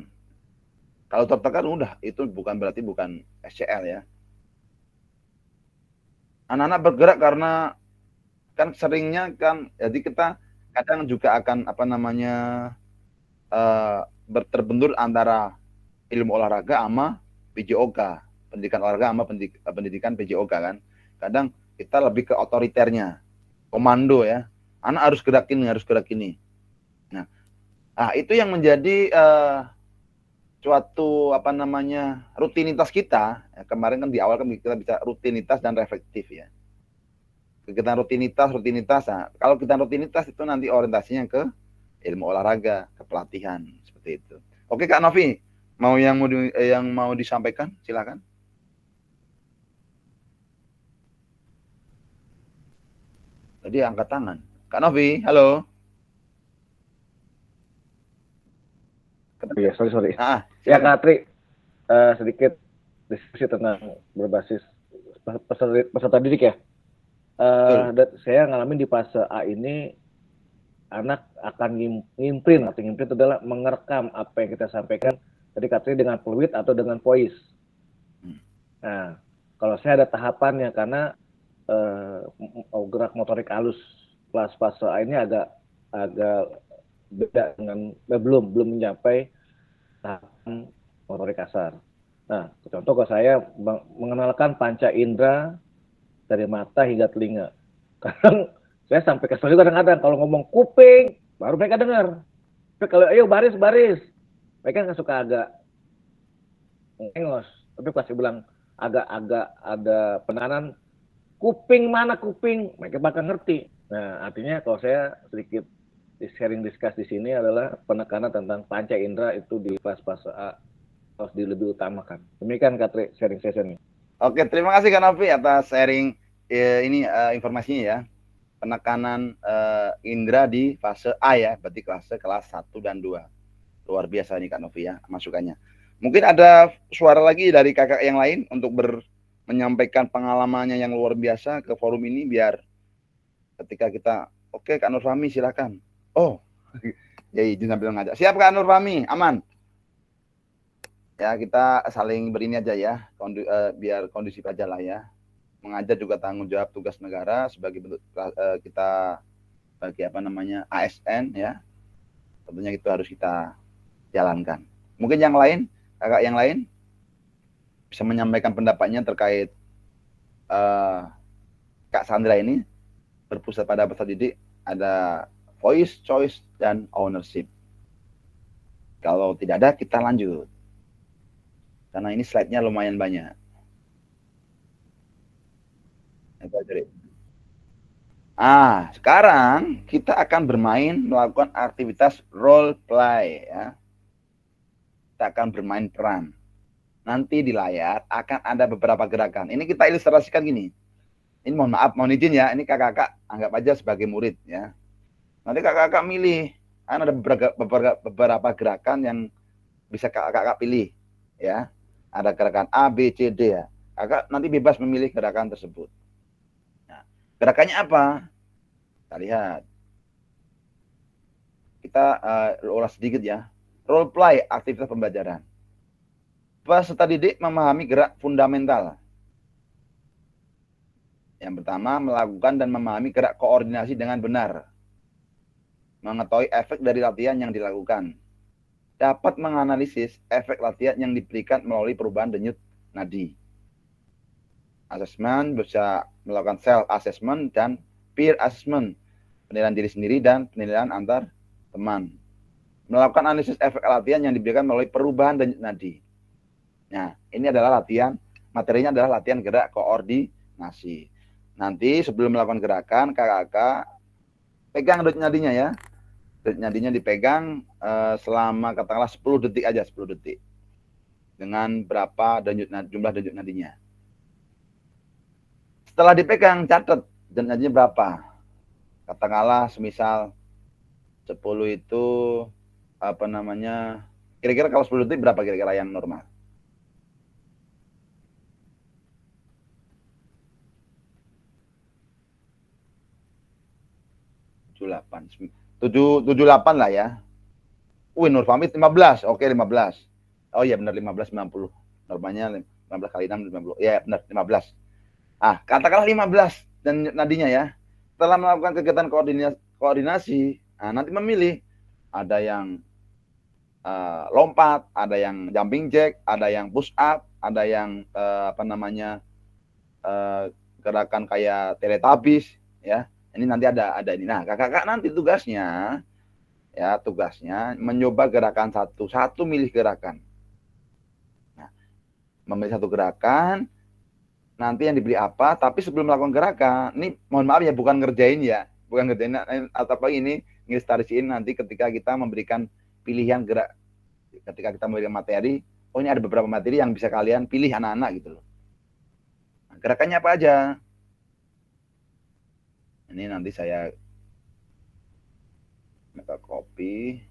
Kalau tertekan udah itu berarti bukan SCL ya. Anak-anak bergerak karena kan seringnya kan jadi kita kadang juga akan apa namanya terbentur antara ilmu olahraga sama PJOK, pendidikan olahraga sama pendidikan PJOK kan. Kadang kita lebih ke otoriternya, komando ya. Anak harus gerak ini, harus gerak ini. Nah, itu yang menjadi suatu apa namanya rutinitas kita. Ya, kemarin kan di awal kan kita bisa rutinitas dan reflektif ya. Kegiatan rutinitas. Nah, kalau kita rutinitas itu nanti orientasinya ke ilmu olahraga, ke pelatihan seperti itu. Oke Kak Novi, yang mau disampaikan silakan. Tadi angkat tangan. Kak Novi, halo. Iya, sorry. Ya Kak Tri, sedikit diskusi tentang berbasis peserta didik ya. Saya ngalamin di fase A ini anak akan ngimprint. Arti ngimprint itu adalah mengerekam apa yang kita sampaikan tadi Kak Tri dengan fluid atau dengan voice. Nah, kalau saya ada tahapannya karena gerak motorik halus kelas fase A ini agak beda dengan belum mencapai tahapan motorik kasar. Nah, contoh kalau saya mengenalkan panca indera dari mata hingga telinga. Kadang saya sampai kesel juga kadang-kadang kalau ngomong kuping baru mereka dengar. Tapi kalau ayo baris, mereka nggak suka agak engos. Tapi pasti bilang agak ada penahanan. Kuping mana kuping, mereka bakal ngerti. Nah, artinya kalau saya sedikit sharing discuss di sini adalah penekanan tentang panca indera itu di fase A harus lebih utamakan. Demikian Kak Tri, sharing session ini. Oke, terima kasih Kak Novi atas sharing ini informasinya ya. Penekanan indera di fase A ya, berarti kelas 1 dan 2. Luar biasa nih Kak Novi ya masukannya. Mungkin ada suara lagi dari kakak yang lain untuk menyampaikan pengalamannya yang luar biasa ke forum ini biar ketika kita oke Kak Nur Fahmi silakan. Oh, ya izin sambil ngajak. Siap Kak Nur Fahmi, aman. Ya kita saling berini aja ya, biar kondusif aja lah ya. Mengajar juga tanggung jawab tugas negara sebagai bentuk kita bagi apa namanya ASN ya. Tentunya itu harus kita jalankan. Mungkin yang lain, kakak yang lain bisa menyampaikan pendapatnya terkait Kak Sandra ini berpusat pada peserta didik ada voice, choice, dan ownership. Kalau tidak ada, kita lanjut. Karena ini slide-nya lumayan banyak. Sekarang kita akan bermain melakukan aktivitas role play ya. Kita akan bermain peran. Nanti di layar akan ada beberapa gerakan. Ini kita ilustrasikan gini. Ini mohon maaf, mohon izin ya. Ini kakak-kakak anggap aja sebagai murid ya. Nanti kakak-kakak milih. Kan ada beberapa gerakan yang bisa kakak-kakak pilih ya. Ada gerakan A, B, C, D ya. Kakak nanti bebas memilih gerakan tersebut. Nah, gerakannya apa? Kita lihat. Kita ulas sedikit ya. Role play, aktivitas pembelajaran. Peserta didik memahami gerak fundamental. Yang pertama, melakukan dan memahami gerak koordinasi dengan benar. Mengetahui efek dari latihan yang dilakukan. Dapat menganalisis efek latihan yang diberikan melalui perubahan denyut nadi. Assessment bisa melakukan self assessment dan peer assessment, penilaian diri sendiri dan penilaian antar teman. Melakukan analisis efek latihan yang diberikan melalui perubahan denyut nadi. Nah, ini adalah latihan, materinya adalah latihan gerak koordinasi. Nanti sebelum melakukan gerakan, kakak-kakak pegang denyut nadinya ya. Denyut nadinya dipegang selama katakanlah 10 detik aja, 10 detik. Dengan berapa jumlah denyut nadinya. Setelah dipegang, catat denyut nadinya berapa. Katakanlah semisal 10 itu apa namanya, kira-kira kalau 10 detik berapa kira-kira yang normal? 78 lah ya. Nur Fahmi 15. Oke, 15. Oh iya benar 15 90. Normalnya 15 kali 6 50. Ya benar 15. Katakanlah 15 dan nadinya ya. Setelah melakukan kegiatan koordinasi, nanti memilih ada yang lompat, ada yang jumping jack, ada yang push up, ada yang gerakan kayak Teletubbies ya. Ini nanti ada ini. Nah, kakak-kakak nanti tugasnya mencoba gerakan satu milih gerakan. Nah, memilih satu gerakan, nanti yang dibeli apa, tapi sebelum melakukan gerakan, ini mohon maaf ya, bukan ngerjain atau apa ini, ngilustrasiin nanti ketika kita memberikan pilihan gerak, ketika kita memberikan materi, ini ada beberapa materi yang bisa kalian pilih anak-anak gitu loh. Nah, gerakannya apa aja? Ini nanti saya maka copy.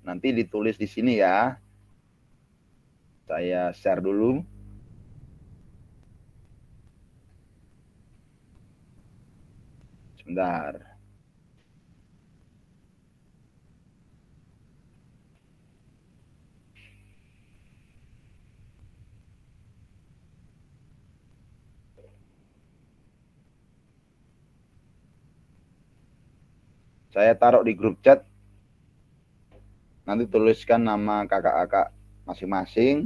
Nanti ditulis di sini ya. Saya share dulu. Sebentar. Saya taruh di grup chat. Nanti tuliskan nama kakak-kakak masing-masing.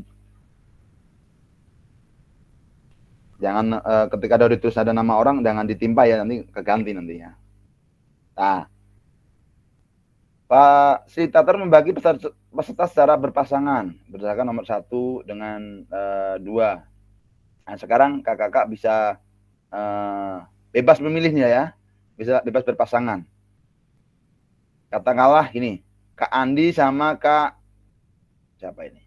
Jangan ketika ada ditulis ada nama orang, jangan ditimpa ya, nanti keganti nantinya. Nah, fasilitator membagi peserta secara berpasangan berdasarkan nomor 1 dengan 2. Nah, sekarang kakak-kakak bisa bebas memilihnya ya, bisa bebas berpasangan. Katakanlah ini, Kak Andi sama Kak siapa ini?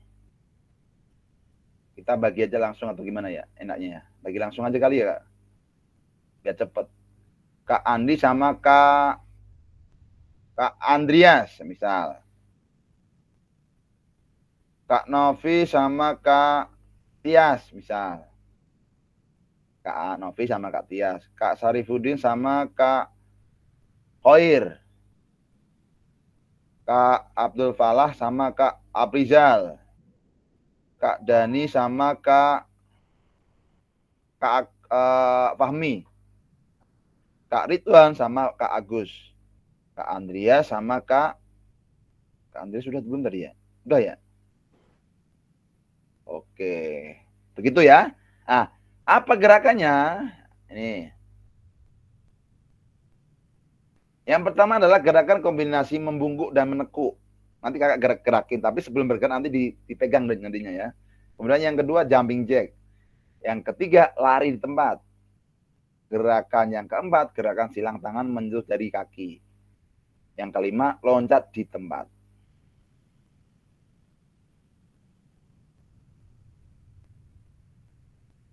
Kita bagi aja langsung atau gimana ya enaknya ya? Bagi langsung aja kali ya, Kak. Biar cepet. Kak Andi sama Kak Andreas misal. Kak Novi sama Kak Tias misal. Kak Novi sama Kak Tias. Kak Sarifudin sama Kak Khoir. Kak Abdul Falah sama Kak Aprizal. Kak Dani sama Kak Fahmi. Kak Ridwan sama Kak Agus. Kak Andrea sama Kak Andrea sudah belum tadi ya? Udah ya? Oke. Begitu ya. Nah, apa gerakannya? Ini. Yang pertama adalah gerakan kombinasi membungkuk dan menekuk. Nanti kakak gerakin, tapi sebelum bergerak nanti dipegang nantinya ya. Kemudian yang kedua jumping jack. Yang ketiga, lari di tempat. Gerakan yang keempat, gerakan silang tangan menjulur dari kaki. Yang kelima, loncat di tempat.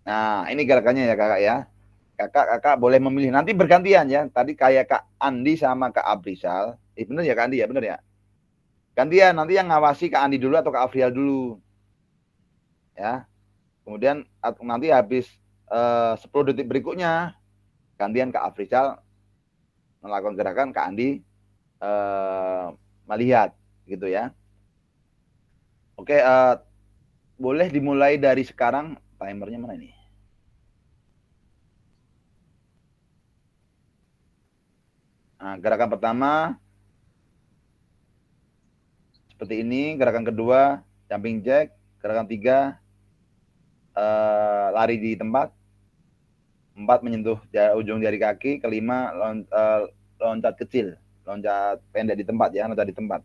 Nah, ini gerakannya ya kakak ya. Kakak boleh memilih. Nanti bergantian ya. Tadi kayak Kak Andi sama Kak Abrizal. Bener ya Kak Andi ya? Bener ya? Gantian. Nanti yang ngawasi Kak Andi dulu atau Kak Afrial dulu. Ya. Kemudian nanti habis 10 detik berikutnya, gantian Kak Afrizal melakukan gerakan, Kak Andi melihat. Gitu ya. Oke, boleh dimulai dari sekarang. Timernya mana ini? Nah, gerakan pertama seperti ini, gerakan kedua jumping jack, gerakan tiga lari di tempat, 4 menyentuh ujung jari kaki, kelima loncat kecil, loncat pendek di tempat ya, loncat di tempat.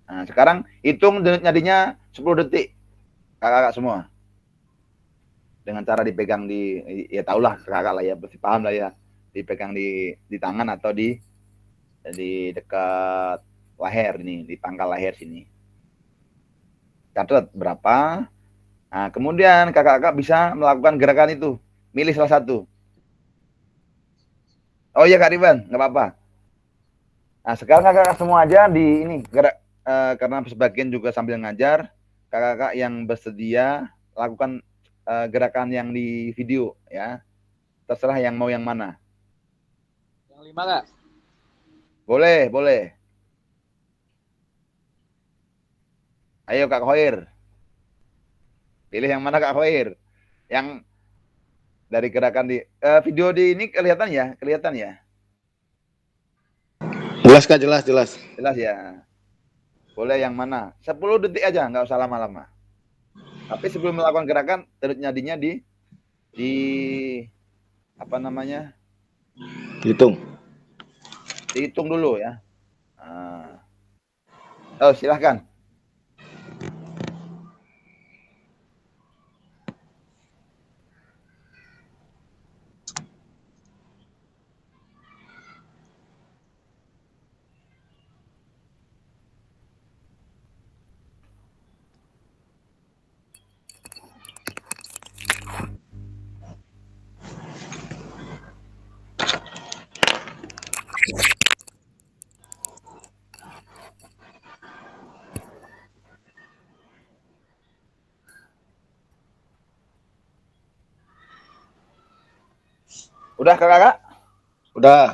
Nah, sekarang hitung denyadinya 10 detik, kakak-kakak semua. Dengan cara dipegang di, ya tahulah kakak lah ya, pasti paham lah ya, dipegang di tangan atau di dekat leher nih, di pangkal leher sini. Catat berapa. Nah, kemudian kakak-kakak bisa melakukan gerakan itu. Milih salah satu. Oh iya Kak Riban, nggak apa-apa. Nah, sekarang kakak-kakak semua aja di ini gerak karena sebagian juga sambil ngajar, kakak-kakak yang bersedia lakukan gerakan yang di video ya. Terserah yang mau yang mana. Yang 5 Kak. Boleh, boleh. Ayo Kak Khoir. Pilih yang mana Kak Khoir? Yang dari gerakan di video di ini kelihatan ya? Kelihatan ya? Jelas Kak, jelas, jelas. Jelas ya. Boleh yang mana? 10 detik aja, nggak usah lama-lama. Tapi sebelum melakukan gerakan, terus nyadinya di apa namanya? Hitung. Dihitung dulu ya. Nah. Oh, silahkan. Udah kakak? Udah.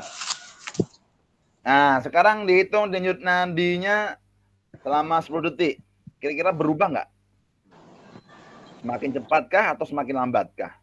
Nah, sekarang dihitung denyut nadinya selama 10 detik. Kira-kira berubah nggak? Semakin cepatkah atau semakin lambatkah?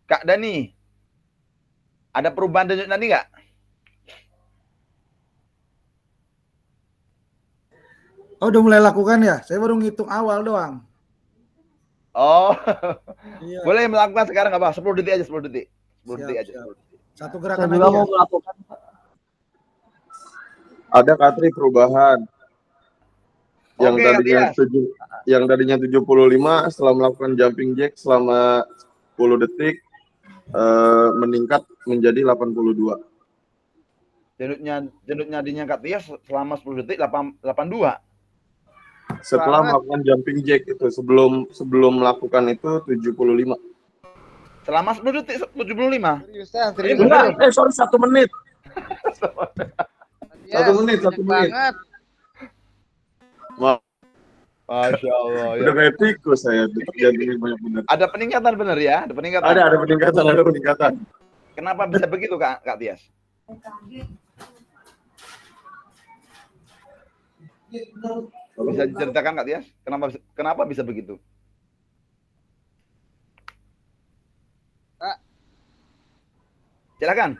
Kak Dani, ada perubahan denyut nadi nggak? Oh, udah mulai lakukan ya? Saya baru ngitung awal doang. Oh, Iya. boleh melakukan sekarang nggak apa? 10 detik aja, 10 detik. 10 detik aja. Siap. 10 detik. Satu Saya gerakan juga aja ya? mau melakukan. Ada Katri perubahan. Yang Oke, tadinya Kak Tias. yang tadinya 75 setelah melakukan jumping jack selama 10 detik meningkat menjadi 82. Denyut nadinya Kak Tias selama 10 detik 82. Setelah melakukan jumping jack itu sebelum melakukan itu 75. Selama 10 detik 75. Serius. Enggak, sorry 1 menit. 1 menit. Masya Allah. Udah Ya. kayak tikus saya, jantungnya banyak benar. Ada peningkatan benar ya? Ada peningkatan. Ada peningkatan. Kenapa bisa begitu Kak Tias? Bisa diceritakan Kak Tias? Kenapa bisa begitu? Kak. Silakan.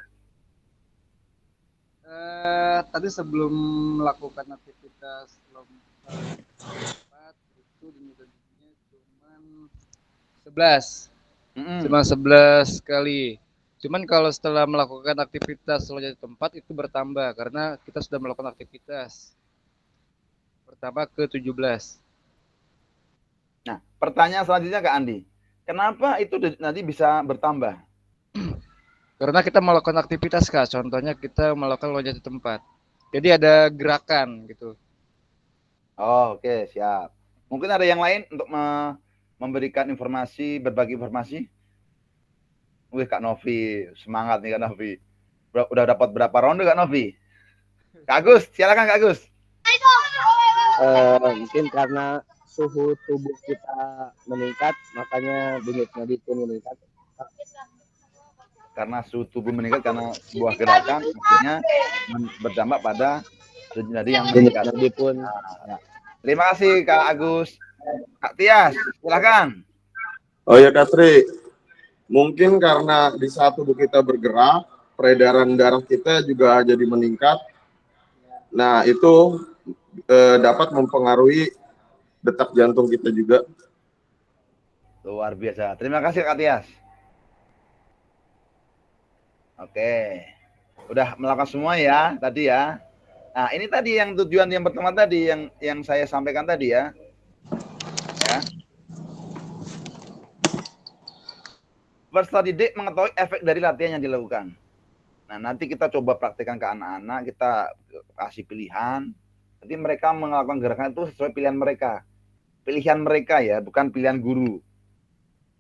Tadi sebelum melakukan aktivitas lompat itu di metodenya cuma 11 kali. Cuman kalau setelah melakukan aktivitas loncat di tempat itu bertambah karena kita sudah melakukan aktivitas bertambah ke 17. Nah, pertanyaan selanjutnya Kak Andi. Kenapa itu nanti bisa bertambah? Karena kita melakukan aktivitas Kak, contohnya kita melakukan loncat di tempat. Jadi ada gerakan gitu. Oh, oke, siap. Mungkin ada yang lain untuk memberikan informasi, berbagi informasi? Wih, Kak Novi, semangat nih Kak Novi. Udah dapat berapa ronde Kak Novi? Kak Agus, silakan Kak Agus. Mungkin karena suhu tubuh kita meningkat, makanya denyut nadi pun meningkat. Karena suhu tubuh meningkat karena sebuah gerakan, akhirnya berdampak pada denyut nadi yang meningkat. Nah, terima kasih Kak Agus. Kak Tias, silakan. Oh ya Kak Tri, mungkin karena di saat tubuh kita bergerak, peredaran darah kita juga jadi meningkat. Nah, itu dapat mempengaruhi detak jantung kita juga. Luar biasa. Terima kasih Kak Tias. Oke. Udah melakukan semua ya tadi ya. Nah, ini tadi yang tujuan yang pertama tadi yang saya sampaikan tadi ya. Ya. Peserta didik mengetahui efek dari latihan yang dilakukan. Nah, nanti kita coba praktekkan ke anak-anak, kita kasih pilihan. Nanti mereka melakukan gerakan itu sesuai pilihan mereka. Pilihan mereka ya, bukan pilihan guru.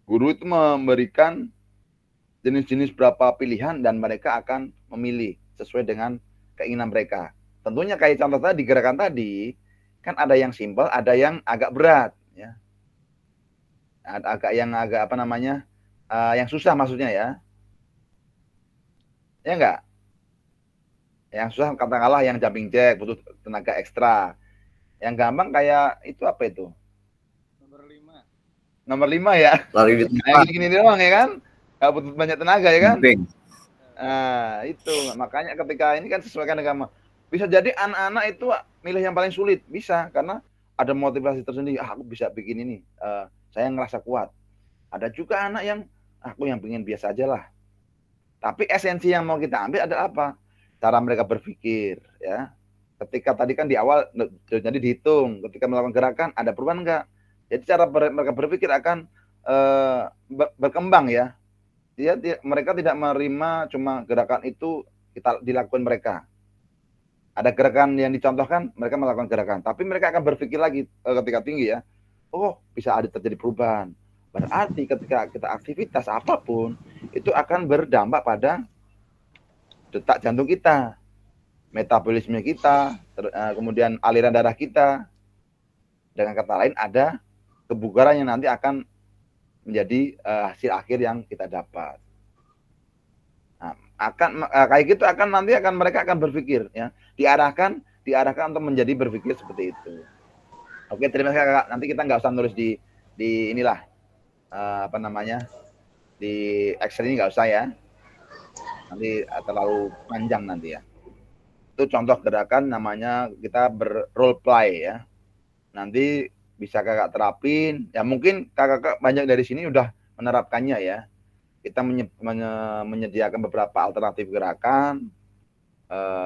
Guru itu memberikan jenis-jenis berapa pilihan dan mereka akan memilih sesuai dengan keinginan mereka. Tentunya kayak contoh tadi, gerakan tadi, kan ada yang simpel, ada yang agak berat. Ya. Ada agak apa namanya, yang susah maksudnya ya. Ya enggak? Yang susah katakanlah yang jumping jack, butuh tenaga ekstra. Yang gampang kayak itu apa itu? Nomor 5 ya. Lari di tempat. Gini-gini doang ya kan? Gak butuh banyak tenaga ya kan? Penting. Nah, itu makanya ketika ini kan sesuaikan dengan bisa jadi anak-anak itu milih yang paling sulit, bisa karena ada motivasi tersendiri. Aku bisa bikin ini, saya ngerasa kuat. Ada juga anak yang aku yang pengen biasa aja lah. Tapi esensi yang mau kita ambil adalah apa? Cara mereka berpikir, ya. Ketika tadi kan di awal jadi dihitung, ketika melakukan gerakan ada perubahan enggak? Jadi cara mereka berpikir akan berkembang ya. Mereka tidak menerima cuma gerakan itu kita dilakukan mereka. Ada gerakan yang dicontohkan, mereka melakukan gerakan. Tapi mereka akan berpikir lagi ketika tinggi ya. Oh, bisa ada terjadi perubahan. Berarti ketika kita aktivitas apapun, itu akan berdampak pada detak jantung kita, metabolisme kita, kemudian aliran darah kita. Dengan kata lain, ada kebugaran yang nanti akan menjadi hasil akhir yang kita dapat. Nah, kayak gitu mereka akan berpikir ya, diarahkan untuk menjadi berpikir seperti itu. Oke, terima kasih Kakak. Nanti kita nggak usah nulis di inilah apa namanya di Excel ini nggak usah ya. Nanti terlalu panjang nanti ya. Itu contoh gerakan namanya kita role play ya. Nanti bisa Kakak terapin. Ya mungkin Kakak banyak dari sini udah menerapkannya ya. Kita menyediakan beberapa alternatif gerakan.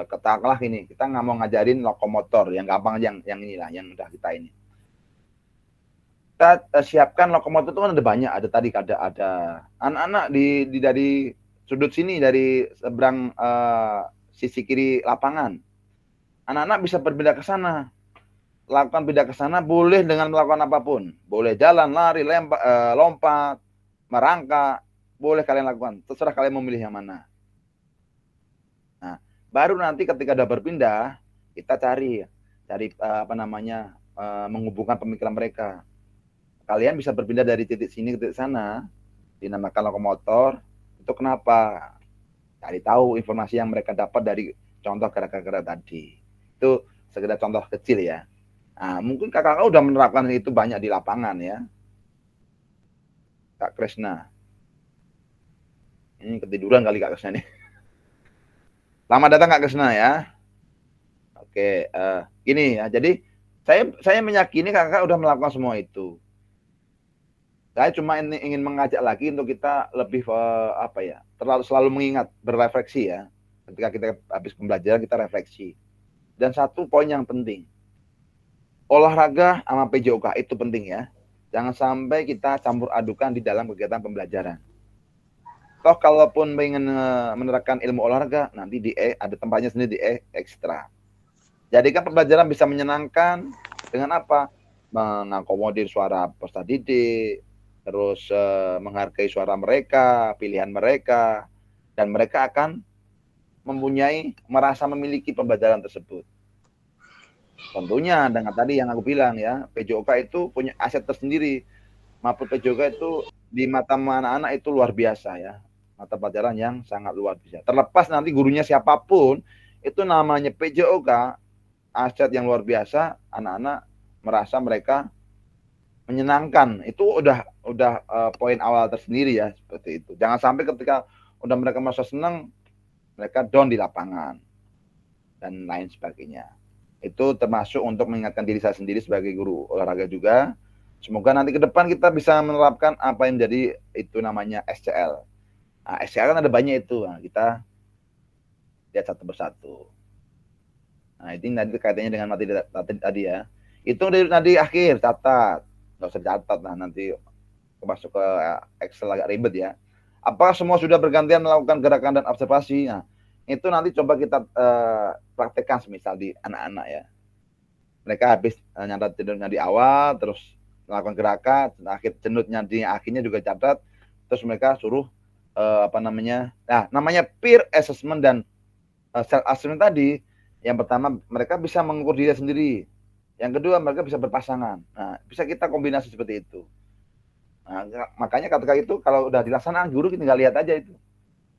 Katakanlah ini, kita nggak mau ngajarin lokomotor, yang gampang aja, yang inilah, yang udah kita ini. Kita siapkan lokomotor itu kan ada banyak, ada tadi ada anak-anak dari sudut sini, dari seberang sisi kiri lapangan. Anak-anak bisa berpindah ke sana. Lakukan pindah ke sana boleh dengan melakukan apapun. Boleh jalan, lari, lompat, merangkak, boleh kalian lakukan. Terserah kalian memilih yang mana. Nah, baru nanti ketika sudah berpindah, kita cari apa namanya, menghubungkan pemikiran mereka. Kalian bisa berpindah dari titik sini ke titik sana, dinamakan lokomotor. Itu kenapa? Cari tahu informasi yang mereka dapat dari contoh gerakan-gerakan tadi. Itu sekedar contoh kecil ya. Nah, mungkin kakak udah menerapkan itu banyak di lapangan ya. Kak Kresna. Ini ketiduran kali Kak Kresna nih. Selamat datang Kak Krisna ya. Oke, gini ya. Jadi saya meyakini kakak udah melakukan semua itu. Saya cuma ingin mengajak lagi untuk kita lebih apa ya, selalu mengingat, berrefleksi ya. Ketika kita habis pembelajaran kita refleksi. Dan satu poin yang penting, olahraga sama PJOK itu penting ya. Jangan sampai kita campur adukan di dalam kegiatan pembelajaran. Toh kalaupun ingin menerapkan ilmu olahraga, nanti ada tempatnya sendiri di ekstra. Jadikan pembelajaran bisa menyenangkan dengan apa? Mengakomodir suara peserta didik, terus menghargai suara mereka, pilihan mereka, dan mereka akan merasa memiliki pembelajaran tersebut. Tentunya dengan tadi yang aku bilang ya, PJOK itu punya aset tersendiri. Maupun PJOK itu di mata anak-anak itu luar biasa ya. Mata pelajaran yang sangat luar biasa. Terlepas nanti gurunya siapapun, itu namanya PJOK, aset yang luar biasa. Anak-anak merasa mereka menyenangkan. Itu udah poin awal tersendiri ya, seperti itu. Jangan sampai ketika udah mereka merasa senang, mereka down di lapangan dan lain sebagainya. Itu termasuk untuk mengingatkan diri saya sendiri sebagai guru olahraga juga. Semoga nanti ke depan kita bisa menerapkan apa yang jadi itu namanya SCL. Nah, SCL kan ada banyak itu. Nah, kita lihat satu persatu. Nah, ini nanti kaitannya dengan materi tadi ya. Itu nanti akhir catat. Nggak usah catat lah, nanti masuk ke Excel agak ribet ya. Apakah semua sudah bergantian melakukan gerakan dan observasi? Nah, itu nanti coba kita praktekkan semisal di anak-anak ya. Mereka habis nyatat tidurnya di awal, terus melakukan gerakan, akhir cenutnya di akhirnya juga catat, terus mereka suruh namanya peer assessment dan self assessment tadi. Yang pertama mereka bisa mengukur diri sendiri, yang kedua mereka bisa berpasangan. Nah, bisa kita kombinasi seperti itu. Nah, makanya ketika itu kalau udah dilaksanakan guru kita tinggal lihat aja itu,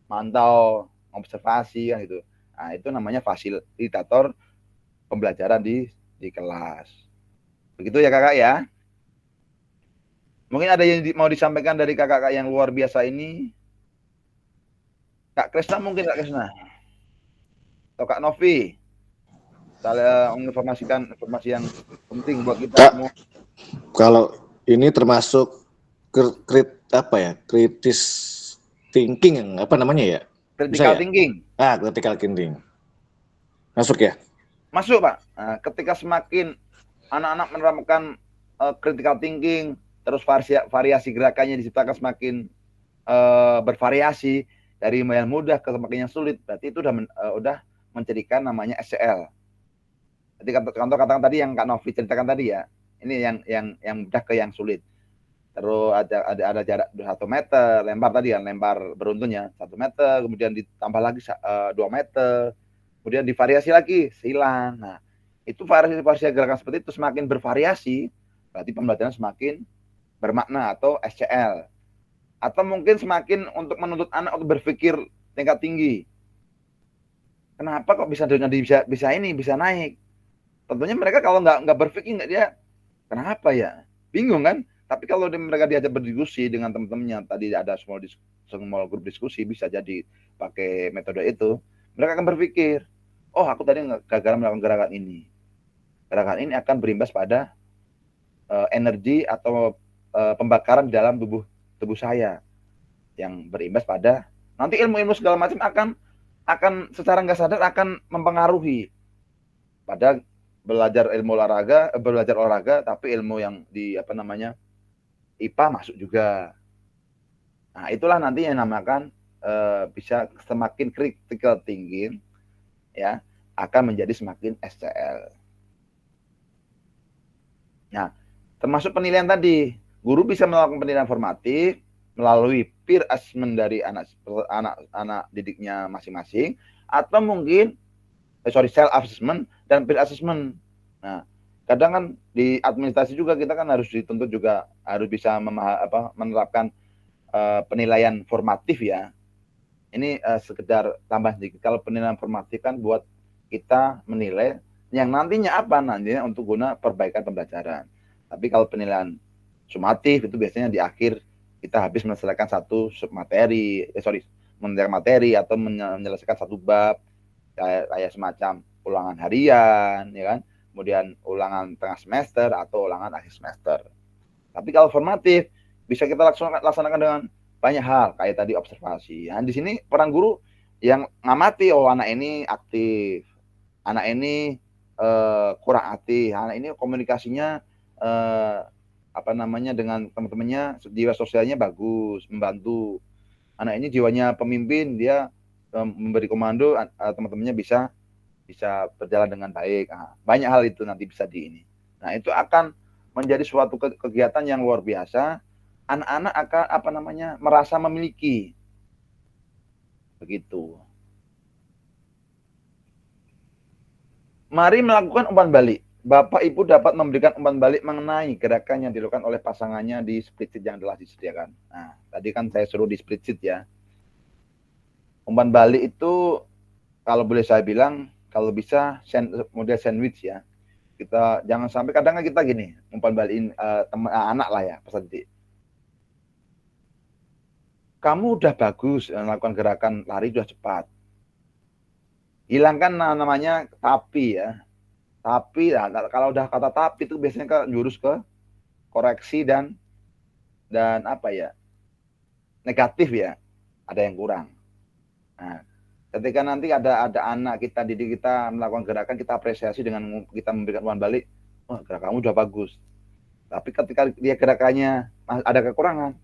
mantau, observasi kan gitu. Nah, itu namanya fasilitator pembelajaran di kelas. Begitu ya kakak ya. Mungkin ada yang mau disampaikan dari kakak-kakak yang luar biasa ini. Kak Krisna mungkin Kak Krisna. Atau Kak Novi. Saya menginformasikan informasi yang penting buat kita Kak, semua. kalau ini termasuk kritis thinking yang apa namanya ya? Critical thinking. Critical thinking. Masuk ya? Masuk Pak. Nah, ketika semakin anak-anak menerapkan critical thinking, terus variasi gerakannya diciptakan semakin bervariasi dari yang mudah ke semakin yang sulit, berarti itu udah menjadikan namanya SCL. Jadi contoh katakan tadi yang Kak Novi ceritakan tadi ya, ini yang mudah ke yang sulit. Terus ada jarak 1 meter, lempar tadi ya, lempar beruntunnya 1 meter, kemudian ditambah lagi 2 meter, kemudian divariasi lagi silang. Nah, itu variasi gerakan seperti itu semakin bervariasi, berarti pembelajaran semakin bermakna atau SCL. Atau mungkin semakin untuk menuntut anak untuk berpikir tingkat tinggi. Kenapa kok bisa naik? Tentunya mereka kalau nggak berpikir dia kenapa ya? Bingung kan? Tapi kalau mereka diajak berdiskusi dengan teman-temannya, tadi ada small group diskusi, bisa jadi pakai metode itu, mereka akan berpikir, oh aku tadi gagal melakukan gerakan ini. Gerakan ini akan berimbas pada energi atau pembakaran di dalam tubuh saya yang berimbas pada nanti ilmu-ilmu segala macam akan secara nggak sadar akan mempengaruhi pada belajar olahraga, tapi ilmu yang di IPA masuk juga. Nah, itulah nanti yang namakan bisa semakin critical thinking ya, akan menjadi semakin SCL. Nah, termasuk penilaian tadi, guru bisa melakukan penilaian formatif melalui peer assessment dari anak didiknya masing-masing, atau mungkin self assessment dan peer assessment. Nah, kadang kan di administrasi juga kita kan harus dituntut juga harus bisa menerapkan penilaian formatif ya. Ini sekedar tambah sedikit. Kalau penilaian formatif kan buat kita menilai yang nantinya untuk guna perbaikan pembelajaran. Tapi kalau penilaian sumatif itu biasanya di akhir kita habis menyelesaikan satu materi atau menyelesaikan satu bab. kayak semacam ulangan harian, ya kan, kemudian ulangan tengah semester atau ulangan akhir semester. Tapi kalau formatif bisa kita laksanakan dengan banyak hal, kayak tadi observasi. Nah, di sini peran guru yang ngamati, oh anak ini aktif, anak ini kurang aktif, anak ini komunikasinya apa namanya dengan teman-temannya, jiwa sosialnya bagus, membantu. Anak ini jiwanya pemimpin, dia memberi komando, teman-temannya bisa berjalan dengan baik. Nah, banyak hal itu nanti bisa ini. Nah, itu akan menjadi suatu kegiatan yang luar biasa. Anak-anak akan apa namanya merasa memiliki. Begitu. Mari melakukan umpan balik. Bapak Ibu dapat memberikan umpan balik mengenai gerakan yang dilakukan oleh pasangannya di spreadsheet yang telah disediakan. Nah, tadi kan saya suruh di spreadsheet ya. Umpan balik itu kalau boleh saya bilang, kalau bisa model sandwich ya. Kita jangan sampai kadang kita gini, umpan balikin anak lah ya, pesan titik. Kamu udah bagus melakukan gerakan lari udah cepat. Hilangkan namanya tapi ya. Tapi nah, kalau udah kata tapi itu biasanya jurus ke koreksi dan apa ya? Negatif ya. Ada yang kurang. Nah, ketika nanti ada anak kita didik kita melakukan gerakan, kita apresiasi dengan kita memberikan umpan balik, wah gerakan kamu udah bagus. Tapi ketika dia gerakannya ada kekurangan,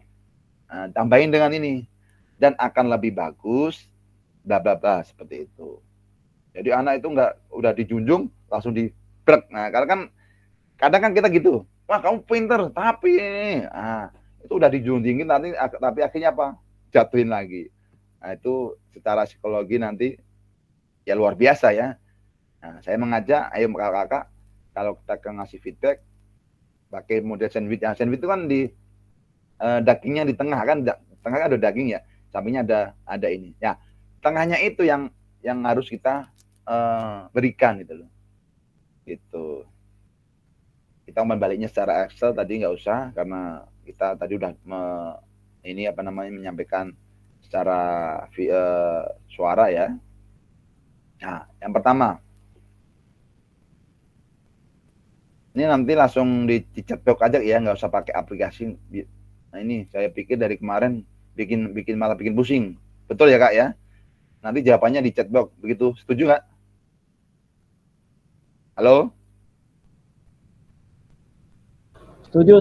nah, tambahin dengan ini dan akan lebih bagus, bla bla bla seperti itu. Jadi anak itu enggak udah dijunjung langsung dibrek. Nah, karena kan kadang kan kita gitu, wah kamu pinter tapi nah, itu udah dijunjingin nanti, tapi akhirnya apa? Jatuhin lagi. Nah, itu secara psikologi nanti ya luar biasa ya. Nah, saya mengajak, ayo kakak-kakak, kalau kita ngasih feedback, pakai model sandwich. Nah, sandwich itu kan di dagingnya di tengah kan, tengah kan ada daging ya, sampingnya ada ini. Ya, tengahnya itu yang harus kita berikan gitu loh. Gitu. Kita umpan baliknya secara Excel tadi nggak usah, karena kita tadi udah ini apa namanya menyampaikan secara suara ya. Nah, yang pertama, ini nanti langsung di chat box aja ya, nggak usah pakai aplikasi. Nah, ini saya pikir dari kemarin malah bikin pusing. Betul ya Kak ya? Nanti jawabannya di chat box, begitu. Setuju nggak? Halo? Setuju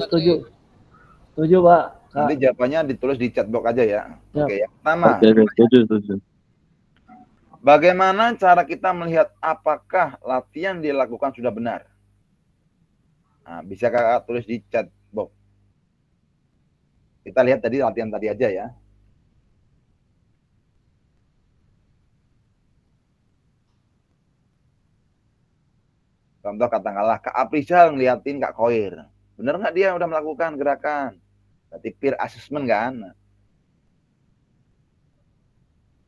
Pak. Nanti jawabannya ditulis di chat box aja ya. Ya. Oke, yang pertama. Setuju. Bagaimana cara kita melihat apakah latihan dilakukan sudah benar? Nah, bisa Kakak tulis di chat box. Kita lihat tadi latihan tadi aja ya. Contoh katakanlah Kak Aprizal ngeliatin Kak Koir. Bener nggak dia udah melakukan gerakan? Berarti peer assessment kan?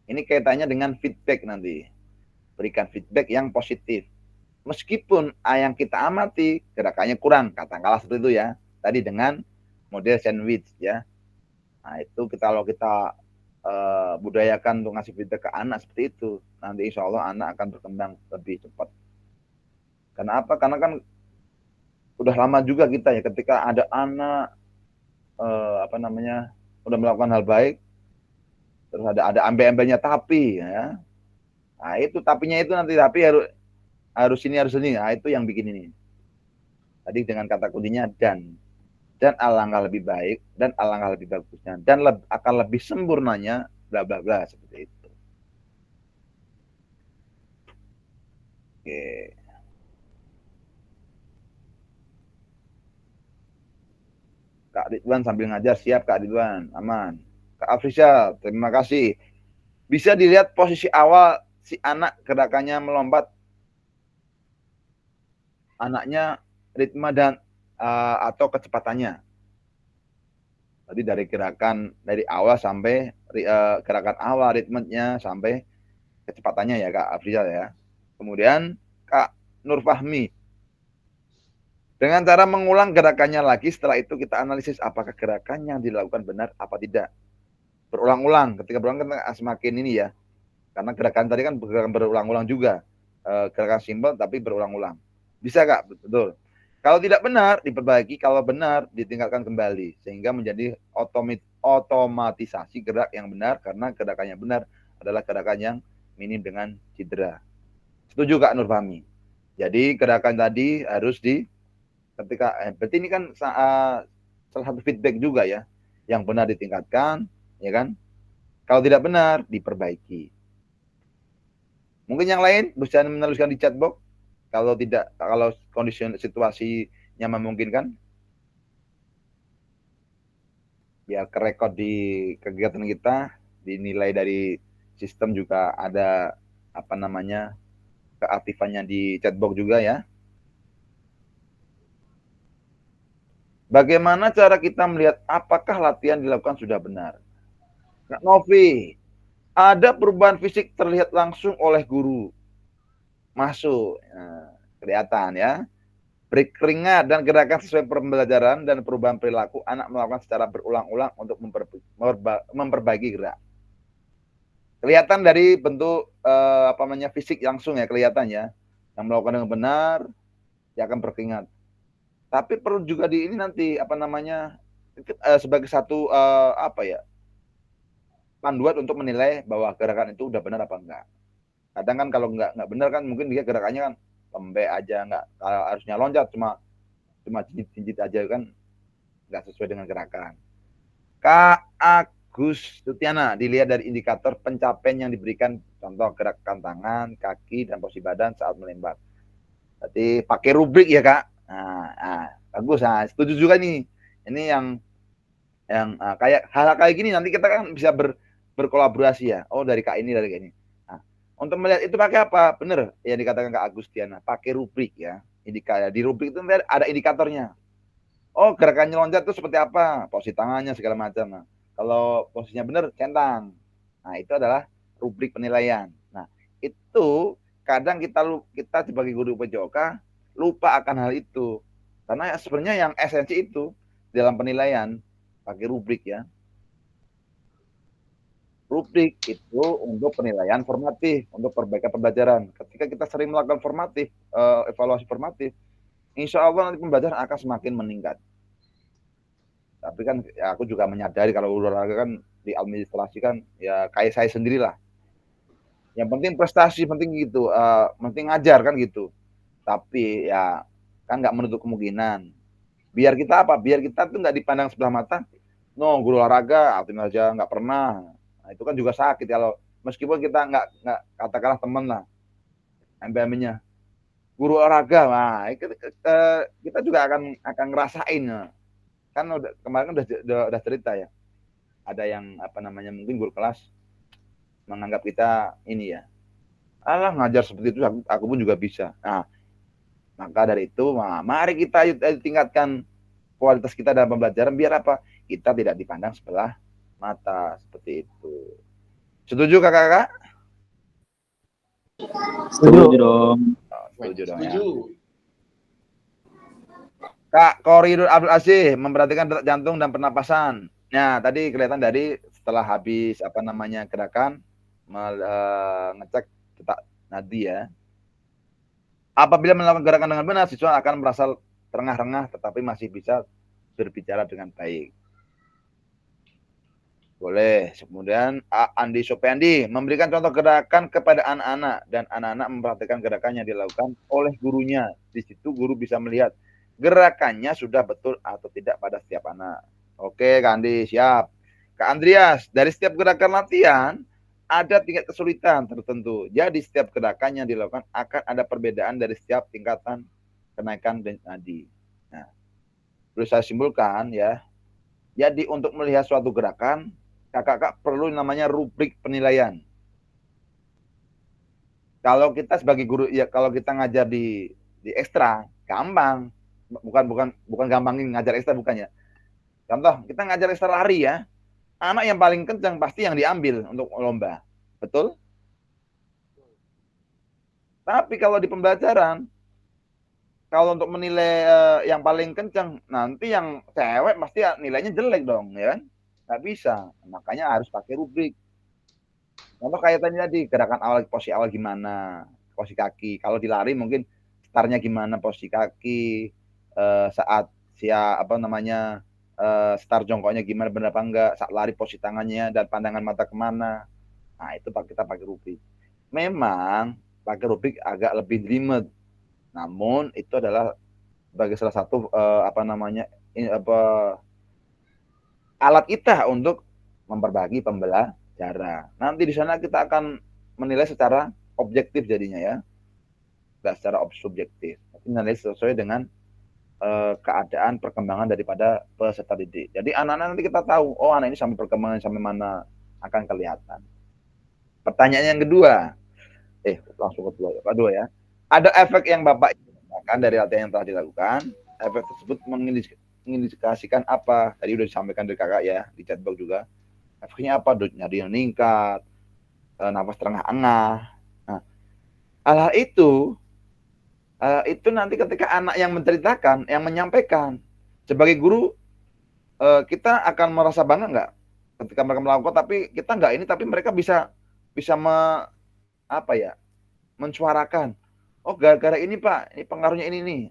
Ini kaitannya dengan feedback nanti. Berikan feedback yang positif. Meskipun yang kita amati gerakannya kurang, katakanlah seperti itu ya. Tadi dengan model sandwich ya. Nah itu kalau kita budayakan untuk ngasih feedback ke anak seperti itu, nanti insya Allah anak akan berkembang lebih cepat. Karena apa? Karena kan udah lama juga kita ya ketika ada anak apa namanya udah melakukan hal baik, terus ada ambil-ambilnya tapi ya. Nah itu tapinya itu nanti tapi harus ini. Nah itu yang bikin ini. Tadi dengan kata kuncinya dan alangkah lebih baik dan alangkah lebih bagusnya dan akan lebih sempurnanya bla bla bla seperti itu. Oke. Kak Ridwan sambil ngajar, siap Kak Ridwan, aman. Kak Afrizal, terima kasih. Bisa dilihat posisi awal si anak gerakannya melompat, anaknya ritme dan atau kecepatannya. Tadi dari gerakan dari awal sampai gerakan awal ritmenya sampai kecepatannya ya Kak Afrizal ya. Kemudian Kak Nur Fahmi. Dengan cara mengulang gerakannya lagi, setelah itu kita analisis apakah gerakan yang dilakukan benar apa tidak. Berulang-ulang, ketika berulang kan semakin ini ya, Karena gerakan tadi kan gerakan berulang-ulang juga. Gerakan simpel tapi berulang-ulang. Bisa Kak? Betul. Kalau tidak benar, diperbaiki. Kalau benar, ditingkatkan kembali. Sehingga menjadi otomatisasi gerak yang benar. Karena gerakan yang benar adalah gerakan yang minim dengan cedera. Setuju Kak Nurfahmi? Jadi gerakan tadi harus ketika berarti ini kan salah satu feedback juga ya. Yang benar ditingkatkan, ya kan? Kalau tidak benar, diperbaiki. Mungkin yang lain bisa menuliskan di chatbox. Kalau tidak, kalau kondisi situasinya memungkinkan, biar kerekod di kegiatan kita, dinilai dari sistem juga ada apa namanya keaktifannya di chatbox juga ya. Bagaimana cara kita melihat apakah latihan dilakukan sudah benar? Kak Novi, ada perubahan fisik terlihat langsung oleh guru. Masuk, nah, kelihatan ya. Break keringat dan gerakan sesuai pembelajaran dan perubahan perilaku anak melakukan secara berulang-ulang untuk memperbaiki gerak. Kelihatan dari bentuk apa namanya fisik langsung ya kelihatan ya. Yang melakukan dengan benar dia akan berkeringat. Tapi perlu juga di ini nanti apa namanya itu, sebagai satu apa ya panduan untuk menilai bahwa gerakan itu udah benar apa enggak. Kadang kan kalau nggak benar kan mungkin dia gerakannya kan lembek aja, nggak harusnya loncat cuma jinjit aja kan nggak sesuai dengan gerakan. Kak Agus Tutiana, dilihat dari indikator pencapaian yang diberikan, contoh gerakan tangan, kaki, dan posisi badan saat menembak. Berarti pakai rubrik ya Kak. Nah, bagus. Nah, setuju juga nih. Ini yang kayak hal kayak gini nanti kita kan bisa berkolaborasi ya. Oh dari Kak ini, dari Kak ini. Untuk melihat itu pakai apa? Bener yang dikatakan Kak Agustiana, pakai rubrik ya. Di rubrik itu ada indikatornya. Oh, gerakannya loncat itu seperti apa? Posisi tangannya segala macam. Nah, kalau posisinya benar, centang. Nah, itu adalah rubrik penilaian. Nah, itu kadang kita sebagai guru PJOK lupa akan hal itu. Karena sebenarnya yang esensi itu dalam penilaian pakai rubrik ya. Rubrik itu untuk penilaian formatif, untuk perbaikan pembelajaran. Ketika kita sering melakukan formatif, evaluasi formatif, insya Allah nanti pembelajaran akan semakin meningkat. Tapi kan ya aku juga menyadari kalau olahraga kan di administrasi kan ya kayak saya sendirilah. Yang penting prestasi, penting gitu, penting ngajar kan gitu. Tapi ya kan nggak menutup kemungkinan. Biar kita apa? Biar kita tuh nggak dipandang sebelah mata. No, guru olahraga, altin aja nggak pernah. Nah, itu kan juga sakit kalau meskipun kita nggak katakanlah teman lah MBM-nya guru olahraga, nah kita juga akan ngerasain ya. Kan kemarin kan udah cerita ya, ada yang apa namanya mungkin guru kelas menganggap kita ini ya, alah ngajar seperti itu aku pun juga bisa. Nah maka dari itu mari kita tingkatkan kualitas kita dalam pembelajaran biar apa kita tidak dipandang sebelah mata seperti itu. Setuju kakak-kakak? Setuju dong. Setuju dong ya. Kak Koridor Abdul Aziz memperhatikan detak jantung dan pernapasan. Nah, tadi kelihatan dari setelah habis apa namanya gerakan ngecek detak nadi ya. Apabila melakukan gerakan dengan benar, siswa akan merasa terengah-rengah tetapi masih bisa berbicara dengan baik. Boleh. Kemudian Andi Sopiandi memberikan contoh gerakan kepada anak-anak dan anak-anak memperhatikan gerakan yang dilakukan oleh gurunya. Di situ guru bisa melihat gerakannya sudah betul atau tidak pada setiap anak. Oke, Kak Andi, siap. Kak Andreas, dari setiap gerakan latihan ada tingkat kesulitan tertentu. Jadi setiap gerakan yang dilakukan akan ada perbedaan dari setiap tingkatan kenaikan dan nadi. Nah, perlu saya simpulkan ya. Jadi untuk melihat suatu gerakan, kakak-kakak perlu namanya rubrik penilaian. Kalau kita sebagai guru ya kalau kita ngajar di ekstra gampang, bukan gampangin ngajar ekstra bukan ya. Contoh kita ngajar ekstra lari ya, anak yang paling kencang pasti yang diambil untuk lomba, betul? Tapi kalau di pembelajaran, kalau untuk menilai yang paling kencang, nanti yang cewek pasti nilainya jelek dong, ya kan? Nggak bisa, makanya harus pakai rubrik. Contoh kaitannya tadi gerakan awal, posisi awal gimana, posisi kaki. Kalau dilari mungkin startnya gimana, posisi kaki, saat start jongkoknya gimana, benar apa enggak, saat lari posisi tangannya dan pandangan mata kemana. Nah itu kita pakai rubrik. Memang pakai rubrik agak lebih jelimet, namun itu adalah sebagai salah satu alat kita untuk memperbagi pembelajaran. Nanti di sana kita akan menilai secara objektif jadinya ya, nggak secara subjektif. Tapi menilai sesuai dengan keadaan perkembangan daripada peserta didik. Jadi anak-anak nanti kita tahu, oh anak ini sampai perkembangan sampai mana akan kelihatan. Pertanyaan yang kedua, langsung kedua ya. Ada efek yang Bapak inginkan dari latihan yang telah dilakukan. Efek tersebut mengindikasikan apa? Tadi udah disampaikan dari kakak ya, di chatbox juga. Efeknya apa? Nyari yang meningkat, nafas terengah-engah. Nah, hal itu nanti ketika anak yang menceritakan, yang menyampaikan, sebagai guru kita akan merasa bangga nggak ketika mereka melakukan, tapi kita nggak ini, tapi mereka bisa mensuarakan. Oh gara-gara ini Pak, ini pengaruhnya ini nih.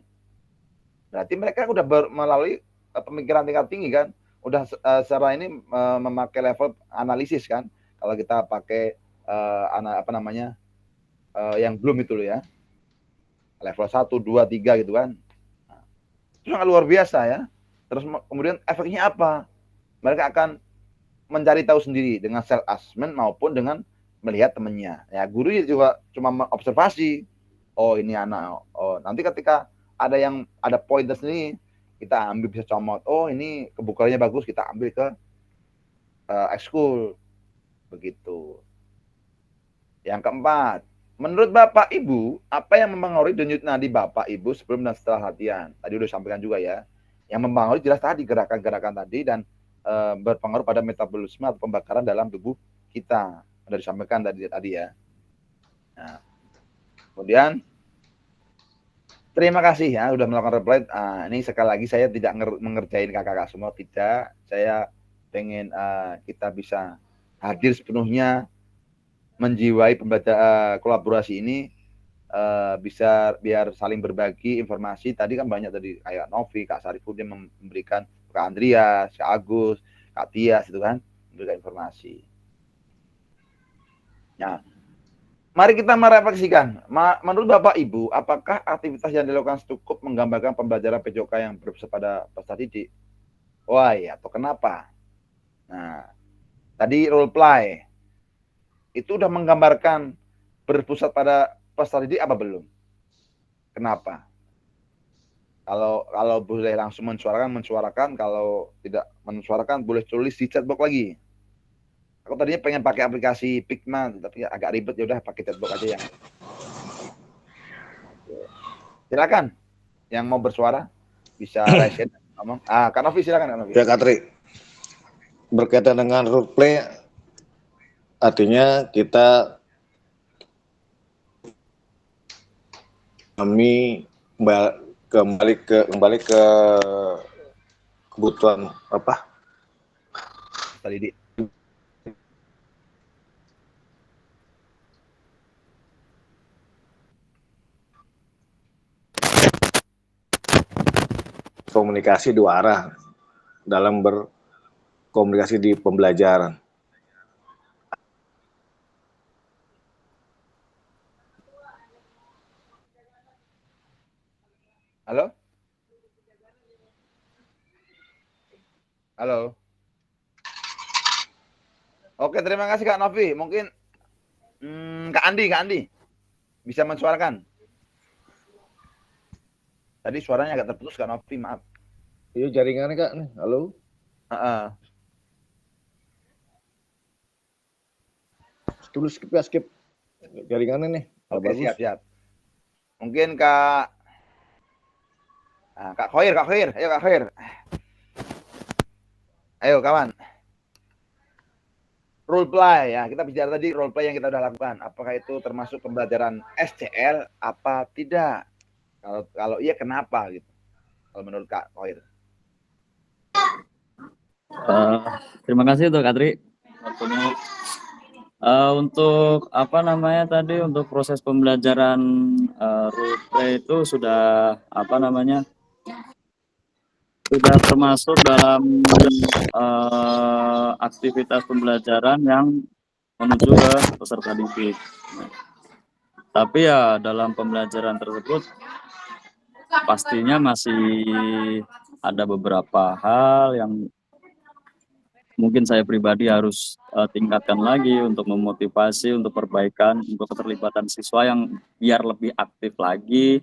Berarti mereka udah melalui pemikiran tingkat tinggi kan, udah secara ini memakai level analisis kan. Kalau kita pakai yang belum itu loh ya, level 1, 2, 3 gitu kan. Nah, itu sangat luar biasa ya. Terus kemudian efeknya apa? Mereka akan mencari tahu sendiri dengan self assessment maupun dengan melihat temannya. Ya guru juga cuma observasi. Oh ini anak. Oh nanti ketika ada pointer sendiri, kita ambil bisa comot. Oh ini kebukarannya bagus, kita ambil ke ekskul. Begitu. Yang keempat, menurut Bapak Ibu, apa yang mempengaruhi denyut nadi Bapak Ibu sebelum dan setelah latihan? Tadi udah disampaikan juga ya. Yang mempengaruhi jelas tadi gerakan-gerakan tadi dan berpengaruh pada metabolisme atau pembakaran dalam tubuh kita. Sudah disampaikan tadi ya. Nah, kemudian terima kasih ya sudah melakukan reply. Ini sekali lagi saya tidak mengerjain kakak-kakak semua, tidak. Saya pengen kita bisa hadir sepenuhnya, menjiwai pembelajaran kolaborasi ini, bisa biar saling berbagi informasi. Tadi kan banyak tadi kayak Novi, Kak Sarifudin memberikan, Kak Andreas, Kak Agus, Kak Tias itu kan memberikan informasi. Nah, mari kita merefleksikan. Menurut Bapak Ibu, apakah aktivitas yang dilakukan cukup menggambarkan pembelajaran PJOK yang berpusat pada peserta didik? Why atau kenapa? Nah, tadi role play itu udah menggambarkan berpusat pada peserta didik apa belum? Kenapa? Kalau boleh langsung mensuarakan, kalau tidak mensuarakan boleh tulis di chatbox lagi. Aku tadinya pengen pakai aplikasi Pigma, tapi agak ribet, ya udah pakai chatbox aja ya. Silakan yang mau bersuara bisa raise ngomong. Kak Novi silakan Kak Novi. Ya Kak Tri, berkaitan dengan role play, artinya kami kembali ke kebutuhan apa? Tadi komunikasi dua arah dalam berkomunikasi di pembelajaran. Halo? Halo? Oke, terima kasih Kak Novi. Mungkin Kak Andi bisa mensuarakan. Tadi suaranya agak terputus Kak Novi, maaf. Iya jaringannya Kak nih. Halo. Tulis skip jaringannya nih. Oke, siap. Mungkin Kak Khoir. Ayo Kak Khoir. Ayo kawan. Role play ya, kita bicara tadi role play yang kita sudah lakukan. Apakah itu termasuk pembelajaran SCL apa tidak? Kalau iya kenapa gitu? Kalau menurut Kak Khoir. Terima kasih tuh Kak Tri waktunya Untuk apa namanya tadi, untuk proses pembelajaran role play itu sudah apa namanya, sudah termasuk dalam aktivitas pembelajaran yang menuju ke peserta didik. Tapi ya dalam pembelajaran tersebut pastinya masih ada beberapa hal yang mungkin saya pribadi harus tingkatkan lagi untuk memotivasi, untuk perbaikan, untuk keterlibatan siswa yang biar lebih aktif lagi,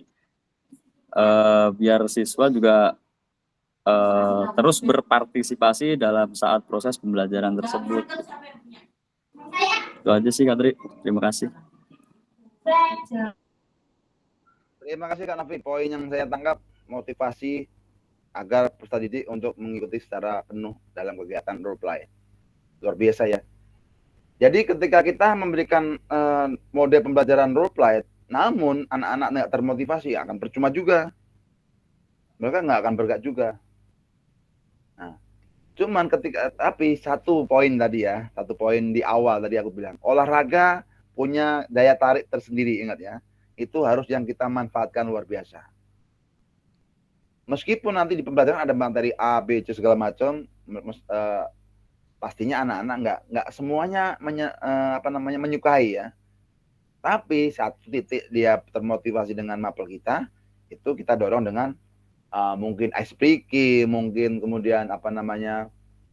biar siswa juga terus berpartisipasi dalam saat proses pembelajaran tersebut. Itu aja sih Kak Tri, terima kasih. Terima kasih Kak Novi. Poin yang saya tangkap, motivasi agar peserta didik untuk mengikuti secara penuh dalam kegiatan role play. Luar biasa ya. Jadi ketika kita memberikan mode pembelajaran role play, namun anak-anak nggak termotivasi, akan percuma juga. Mereka nggak akan bergerak juga. Nah, cuman tapi satu poin tadi ya, satu poin di awal tadi aku bilang, olahraga punya daya tarik tersendiri, ingat ya. Itu harus yang kita manfaatkan luar biasa. Meskipun nanti di pembelajaran ada materi A, B, C segala macam, pastinya anak-anak nggak semuanya menyukai ya. Tapi satu titik dia termotivasi dengan mapel kita, itu kita dorong dengan mungkin ice breaking, mungkin kemudian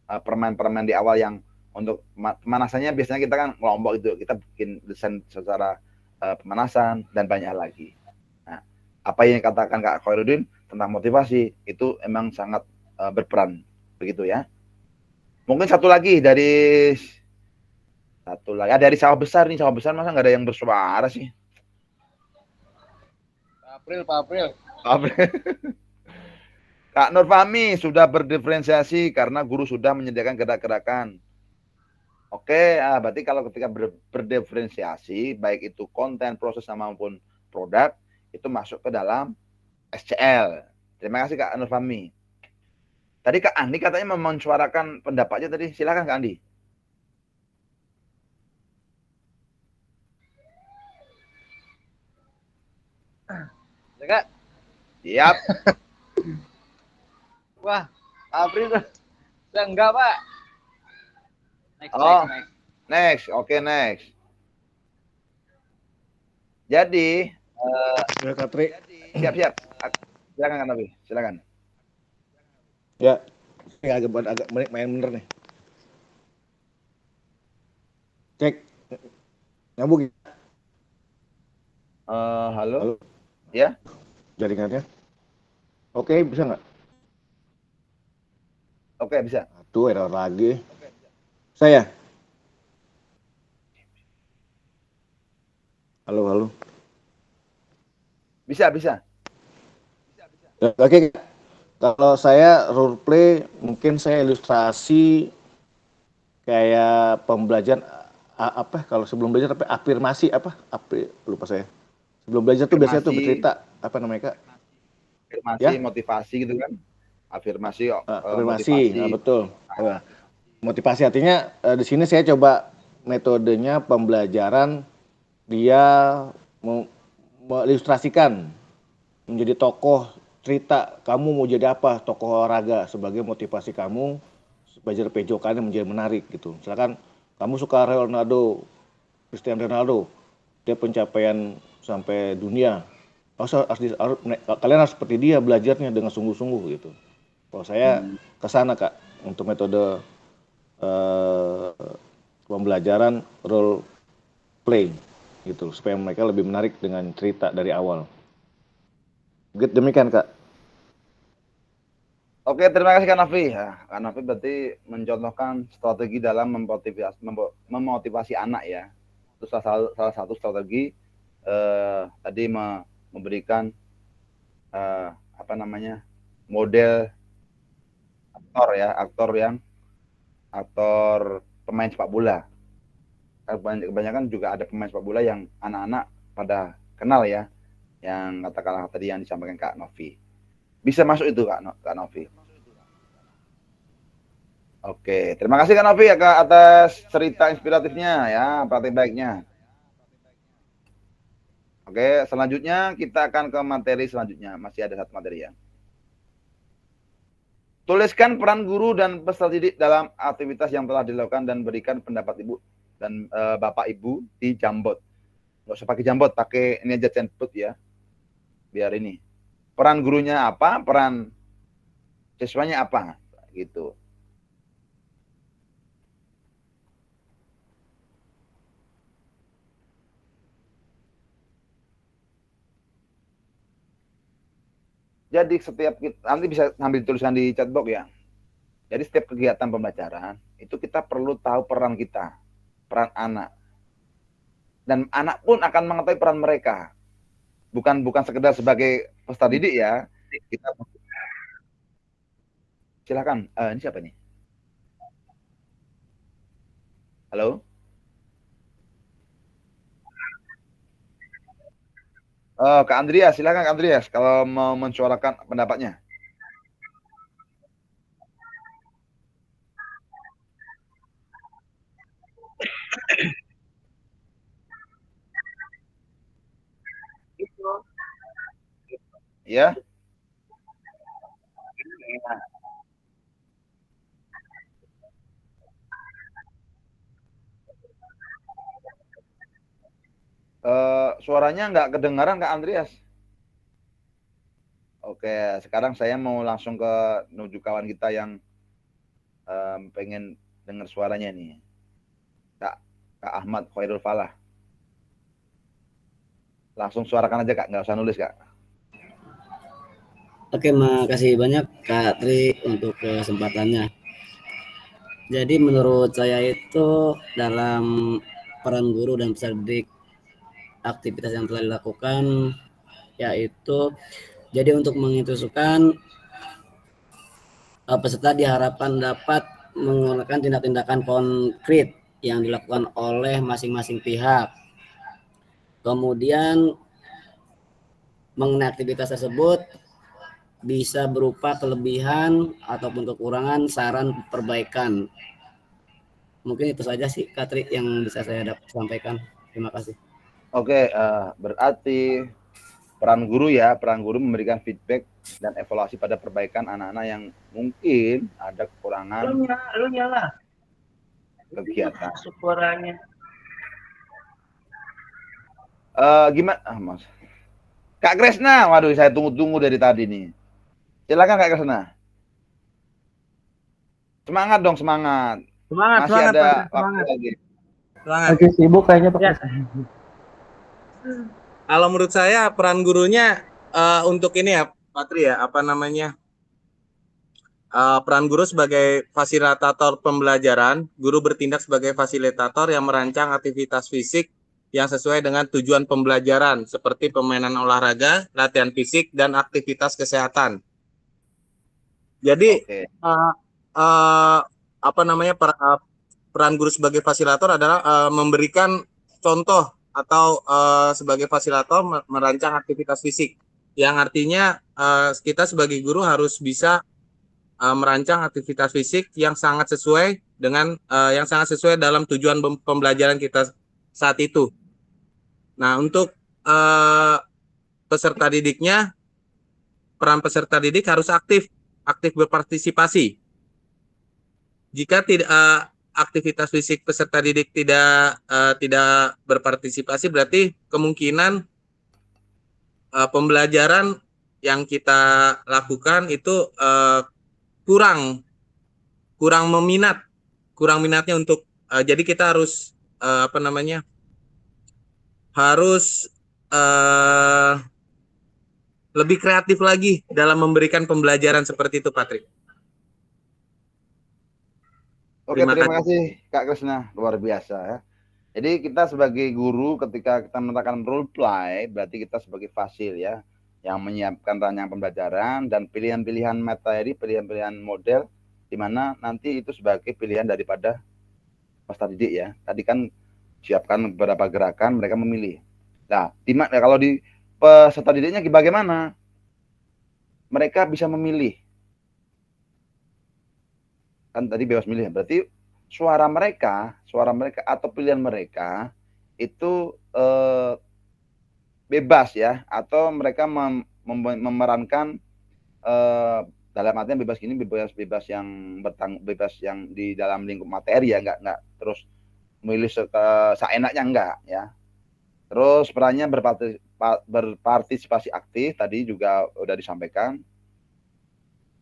permen-permen di awal yang untuk pemanasannya biasanya kita kan kelompok itu, kita bikin desain secara pemanasan dan banyak lagi. Nah, apa yang dikatakan Kak Khairuddin tentang motivasi itu emang sangat berperan begitu ya. Mungkin satu lagi dari sawah besar nih, sawah besar masa nggak ada yang bersuara sih? Pak April. Kak Nurfahmi sudah berdiferensiasi karena guru sudah menyediakan gerak-gerakan. Oke, berarti kalau ketika berdiferensiasi, baik itu konten, proses maupun produk, itu masuk ke dalam SCL. Terima kasih Kak Nurfahmi. Tadi Kak Andi katanya memensuarakan pendapatnya tadi. Silakan Kak Andi. Ya Kak? Siap. Wah, April udah enggak Pak. Next. Oke, next. Jadi, Kak Tri. siap. Silakan Kak Nabi, silakan. Ya, ini agak main bener nih. Cek. Nyambung. Halo? Ya? Jaringannya. Oke, bisa nggak? Oke, bisa. Aduh, error lagi. Saya. Halo. Bisa. Oke. Kalau saya role play, mungkin saya ilustrasi kayak pembelajaran kalau sebelum belajar afirmasi lupa saya. Sebelum belajar tuh biasanya tuh bercerita apa namanya Kak? Afirmasi, Ya? motivasi gitu kan? Afirmasi, Afirmasi, motivasi. Betul. Motivasi artinya di sini saya coba metodenya pembelajaran dia mengilustrasikan menjadi tokoh cerita kamu mau jadi apa, tokoh olahraga sebagai motivasi kamu belajar pejokannya menjadi menarik gitu. Misalkan kamu suka Cristiano Ronaldo, dia pencapaian sampai dunia, kalian harus seperti dia belajarnya dengan sungguh-sungguh gitu. Kalau saya kesana Kak untuk metode pembelajaran role play gitu supaya mereka lebih menarik dengan cerita dari awal. Demikian Kak. Oke, terima kasih Kak Nafi. Kak Nafi berarti mencontohkan strategi dalam memotivasi anak ya. Itu salah satu strategi tadi memberikan model aktor pemain sepak bola. Kebanyakan juga ada pemain sepak bola yang anak-anak pada kenal ya, yang katakanlah tadi yang disampaikan Kak Novi. Bisa masuk itu Kak Novi. Oke, terima kasih Kak Novi ya Kak atas cerita inspiratifnya ya, praktik baiknya. Oke, selanjutnya kita akan ke materi selanjutnya. Masih ada satu materi ya. Tuliskan peran guru dan peserta didik dalam aktivitas yang telah dilakukan dan berikan pendapat Ibu dan Bapak Ibu di Jambot. Nggak usah pakai Jambot, pakai ini aja Cenput ya. Biar ini. Peran gurunya apa, peran siswanya apa, gitu. Jadi setiap nanti bisa ambil tulisan di chatbox ya. Jadi setiap kegiatan pembelajaran itu kita perlu tahu peran kita, peran anak. Dan anak pun akan mengetahui peran mereka. Bukan sekedar sebagai peserta didik ya. Kita silakan. Ini siapa nih? Halo? Oh, Kak Andreas, silakan Kak Andreas kalau mau mensuarakan pendapatnya. Ya. Suaranya nggak kedengaran Kak Andreas. Oke, sekarang saya mau langsung ke menuju kawan kita yang pengen dengar suaranya nih. Kak Ahmad Khairul Falah. Langsung suarakan aja Kak, nggak usah nulis Kak. Oke, makasih banyak Kak Tri untuk kesempatannya. Jadi menurut saya itu dalam peran guru dan peserta didik aktivitas yang telah dilakukan yaitu jadi untuk menginstruksikan peserta diharapkan dapat menggunakan tindak-tindakan konkret yang dilakukan oleh masing-masing pihak. Kemudian mengenai aktivitas tersebut bisa berupa kelebihan ataupun kekurangan, saran perbaikan. Mungkin itu saja sih Katri yang bisa saya sampaikan. Terima kasih. Oke, berarti peran guru ya, peran guru memberikan feedback dan evaluasi pada perbaikan anak-anak yang mungkin ada kekurangan Lu nyala kegiatan. suaranya. Gimana, Mas? Kak Kresna, waduh saya tunggu-tunggu dari tadi nih. Silakan Kak Kresna. Semangat dong, semangat. Semangat, Masih semangat, ada Pak, waktu semangat. lagi. Semangat. Lagi sibuk kayaknya Pak. Ya. Kalau menurut saya peran gurunya untuk ini ya, Patri ya, apa namanya? Peran guru sebagai fasilitator pembelajaran, guru bertindak sebagai fasilitator yang merancang aktivitas fisik yang sesuai dengan tujuan pembelajaran seperti permainan olahraga, latihan fisik, dan aktivitas kesehatan. Jadi apa namanya peran guru sebagai fasilitator adalah memberikan contoh atau sebagai fasilitator merancang aktivitas fisik, yang artinya kita sebagai guru harus bisa merancang aktivitas fisik yang sangat sesuai dengan yang sangat sesuai dalam tujuan pembelajaran kita saat itu. Nah, untuk peserta didiknya, peran peserta didik harus aktif berpartisipasi. Jika tidak aktivitas fisik peserta didik tidak berpartisipasi, berarti kemungkinan pembelajaran yang kita lakukan itu kurang minatnya untuk jadi kita harus harus lebih kreatif lagi dalam memberikan pembelajaran seperti itu, Patrick. Oke, terima kasih Kak Kresna, luar biasa ya. Jadi kita sebagai guru ketika kita meletakkan role play, berarti kita sebagai fasil ya, yang menyiapkan rancangan pembelajaran dan pilihan-pilihan materi, pilihan-pilihan model, di mana nanti itu sebagai pilihan daripada peserta didik ya. Tadi kan siapkan beberapa gerakan, mereka memilih. Nah, kalau di peserta didiknya bagaimana? Mereka bisa memilih. kan tadi bebas milih ya. Berarti suara mereka atau pilihan mereka itu bebas ya, atau mereka memerankan dalam artian bebas ini bebas yang bebas yang di dalam lingkup materi ya, nggak terus memilih seenaknya enggak ya. Terus perannya berpartisipasi aktif tadi juga udah disampaikan.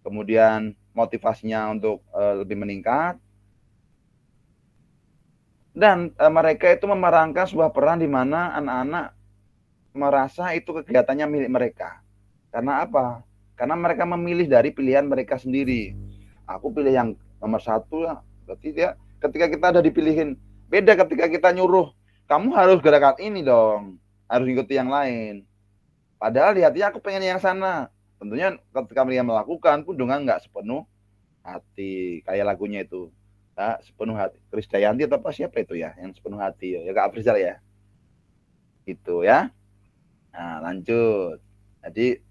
Kemudian motivasinya untuk lebih meningkat. Dan mereka itu memerankan sebuah peran di mana anak-anak merasa itu kegiatannya milik mereka. Karena apa? Karena mereka memilih dari pilihan mereka sendiri. Aku pilih yang nomor 1 lah. Berarti dia ketika kita ada dipilihin. Beda ketika kita nyuruh, kamu harus gerakan ini dong. Harus ikuti yang lain. Padahal di hatinya aku pengen yang sana. Tentunya ketika dia melakukan pun dengan nggak sepenuh hati. Kayak lagunya itu. Nah, sepenuh hati. Krisdayanti atau apa siapa itu ya? Yang sepenuh hati. Ya Kak Afrizal ya. Itu ya. Nah lanjut. Jadi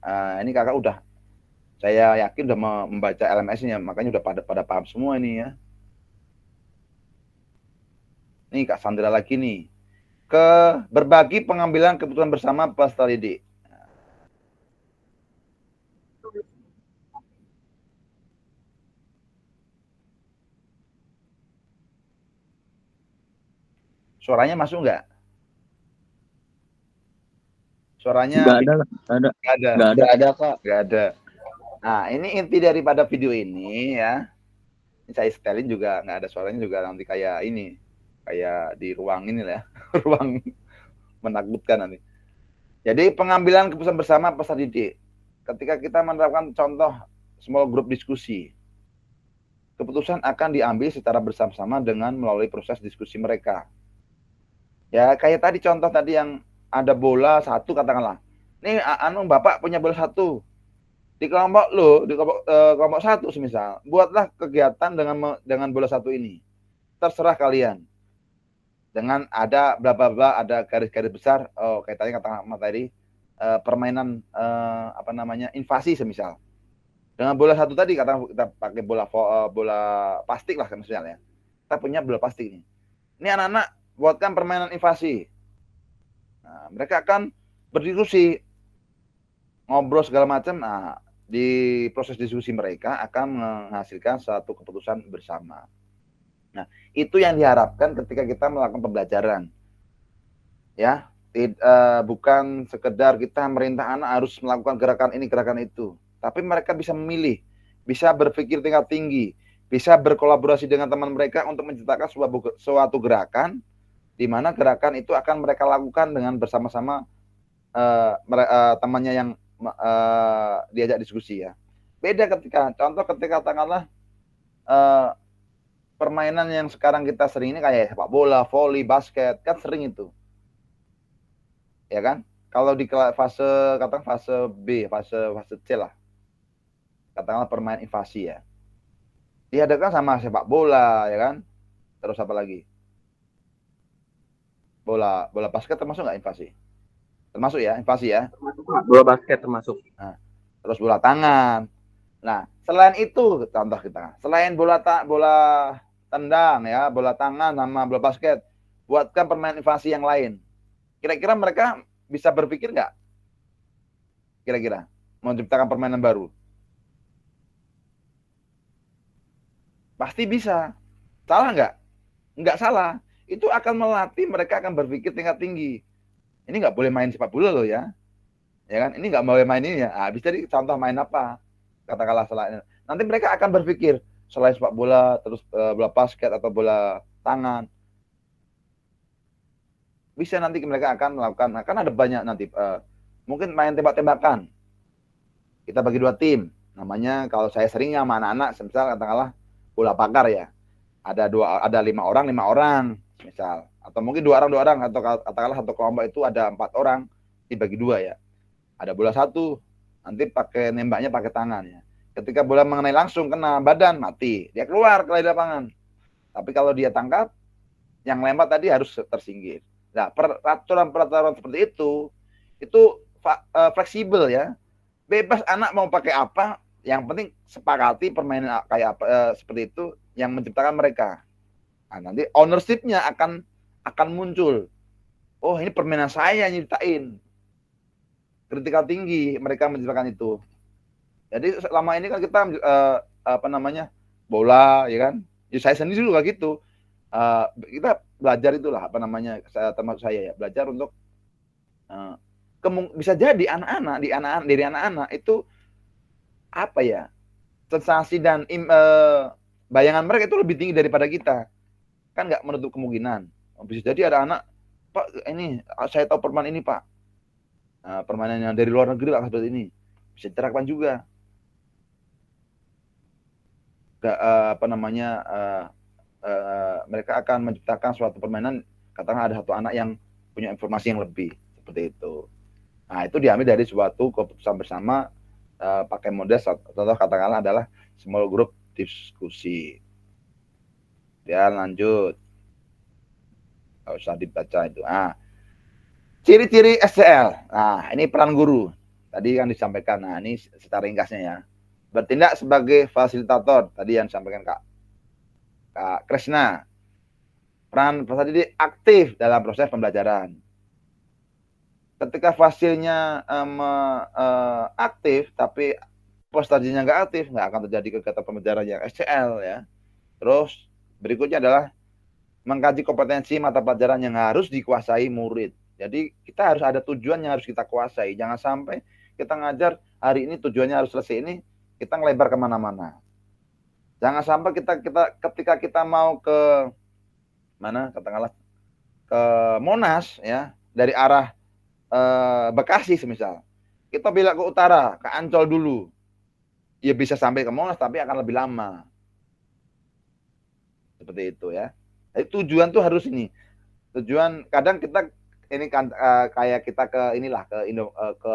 ini kakak udah, saya yakin udah membaca LMS-nya, makanya udah pada paham semua ini ya. Nih Kak Sandra lagi nih. Berbagi pengambilan keputusan bersama peserta didik. Suaranya masuk nggak? Suaranya Nggak ada, Kak. Nggak ada. Nah, ini inti daripada video ini ya. Ini saya setelin juga nggak ada suaranya juga, nanti kayak ini, kayak di ruang ini lah ya. Ruang menakutkan nanti. Jadi pengambilan keputusan bersama peserta didik. Ketika kita menerapkan contoh small group diskusi, keputusan akan diambil secara bersama-sama dengan melalui proses diskusi mereka. Ya kayak tadi contoh tadi yang ada bola 1 katakanlah. Nih Bapak punya bola 1. Di kelompok lo, di kelompok 1 semisal, buatlah kegiatan dengan bola 1 ini. Terserah kalian. Dengan ada bla bla bla, ada garis-garis besar, kayak tadi kata tadi permainan apa namanya? Invasi semisal. Dengan bola 1 tadi kita pakai bola plastik lah misalnya ya. Kita punya bola plastik ini. Ini anak-anak buatkan permainan invasi. Nah, mereka akan berdiskusi, ngobrol segala macam. Nah, di proses diskusi mereka akan menghasilkan satu keputusan bersama. Nah, itu yang diharapkan ketika kita melakukan pembelajaran. Ya, bukan sekedar kita merintah anak harus melakukan gerakan ini, gerakan itu. Tapi mereka bisa memilih, bisa berpikir tingkat tinggi, bisa berkolaborasi dengan teman mereka untuk menciptakan suatu gerakan di mana gerakan itu akan mereka lakukan dengan bersama-sama temannya yang diajak diskusi ya. Beda ketika katakanlah permainan yang sekarang kita sering ini kayak sepak bola, voli, basket, kan sering itu. Ya kan? Kalau di fase B, fase C lah. Katakanlah permainan invasi ya. Dihadapkan sama sepak bola ya kan? Terus apa lagi? Bola basket termasuk nggak invasi? Termasuk ya, invasi ya. Bola basket termasuk. Nah, terus bola tangan. Nah, selain itu contoh kita. Selain bola tendang ya, bola tangan sama bola basket, buatkan permainan invasi yang lain. Kira-kira mereka bisa berpikir nggak? Kira-kira menciptakan permainan baru? Pasti bisa. Salah nggak? Nggak salah. Itu akan melatih mereka akan berpikir tingkat tinggi. Ini nggak boleh main sepak bola loh ya. Ya kan? Ini nggak boleh main ini ya. Nah, bisa jadi contoh main apa? Katakanlah selain. Nanti mereka akan berpikir selain sepak bola, terus bola basket atau bola tangan. Bisa nanti mereka akan melakukan. Nah, kan ada banyak nanti. Mungkin main tembak-tembakan. Kita bagi 2 tim. Namanya kalau saya seringnya sama anak-anak, misal katakanlah bola pagar ya. Ada 5 orang, misal. Atau mungkin 2 orang, atau katakanlah satu kelompok itu ada 4 orang, dibagi 2 ya. Ada bola 1, nanti nembaknya pakai tangan ya. Ketika bola mengenai langsung kena badan, mati. Dia keluar ke lapangan. Tapi kalau dia tangkap, yang lempar tadi harus tersinggir. Nah, peraturan seperti itu fleksibel ya. Bebas anak mau pakai apa, yang penting sepakati permainan kayak apa seperti itu yang menciptakan mereka. Nah, nanti ownership-nya akan muncul. Oh, ini permainan saya yang nyiptain. Kritikal tinggi mereka menciptakan itu. Jadi selama ini kan kita bola, ya kan? Ya, saya sendiri juga gitu. Kita belajar itulah termasuk saya ya, belajar untuk bisa jadi dari anak-anak itu apa ya, sensasi dan bayangan mereka itu lebih tinggi daripada kita. Kan nggak menutup kemungkinan. Bisa jadi ada anak, Pak, ini saya tahu permainan ini, Pak. Permainan yang dari luar negeri Pak, seperti ini. Bisa diterapkan juga. Mereka akan menciptakan suatu permainan, katakan ada satu anak yang punya informasi yang lebih, seperti itu. Nah, itu diambil dari suatu keputusan bersama, pakai model, contoh katakanlah adalah small group diskusi. Ya, lanjut. Nggak usah dibaca itu. Ciri-ciri SCL. Nah, ini peran guru. Tadi kan disampaikan. Nah, ini secara ringkasnya ya. Bertindak sebagai fasilitator. Tadi yang disampaikan Kak Kresna. Peran peserta didik aktif dalam proses pembelajaran. Ketika fasilnya aktif, tapi peserta didiknya nggak aktif, nggak akan terjadi kegiatan pembelajaran yang SCL ya. Terus berikutnya adalah mengkaji kompetensi mata pelajaran yang harus dikuasai murid. Jadi kita harus ada tujuan yang harus kita kuasai. Jangan sampai kita ngajar hari ini tujuannya harus selesai ini, kita ngelebar kemana-mana. Jangan sampai ketika kita mau ke mana, katakanlah ke Monas ya, dari arah Bekasi semisal, kita belok ke utara, ke Ancol dulu, ya bisa sampai ke Monas tapi akan lebih lama. Seperti itu ya. Jadi tujuan tuh harus ini. Tujuan kadang kita ini kan kayak kita ke ke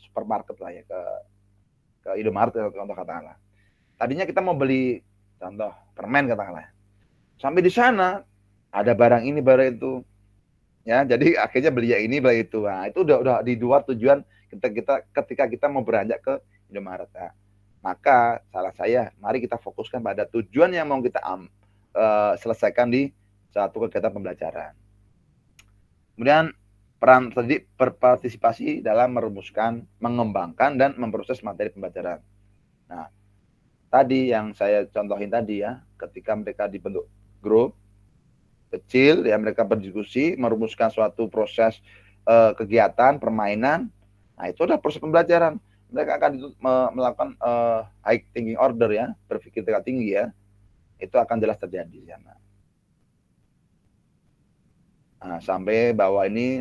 supermarket lah ya, ke Indomaret atau contoh katakanlah. Tadinya kita mau beli contoh permen katakanlah. Sampai di sana ada barang ini, barang itu. Ya, jadi akhirnya beli yang ini, beli itu. Nah, itu udah di luar tujuan ketika kita mau beranjak ke Indomaret. Nah, maka salah saya, mari kita fokuskan pada tujuan yang mau kita selesaikan di satu kegiatan pembelajaran. Kemudian peran terdidik berpartisipasi dalam merumuskan, mengembangkan, dan memproses materi pembelajaran. Nah, tadi yang saya contohin tadi ya, ketika mereka dibentuk grup kecil, ya mereka berdiskusi, merumuskan suatu proses kegiatan, permainan, nah itu adalah proses pembelajaran. Mereka akan melakukan high thinking order ya, berpikir tingkat tinggi ya, itu akan jelas terjadi di sana. Nah, sampai bahwa ini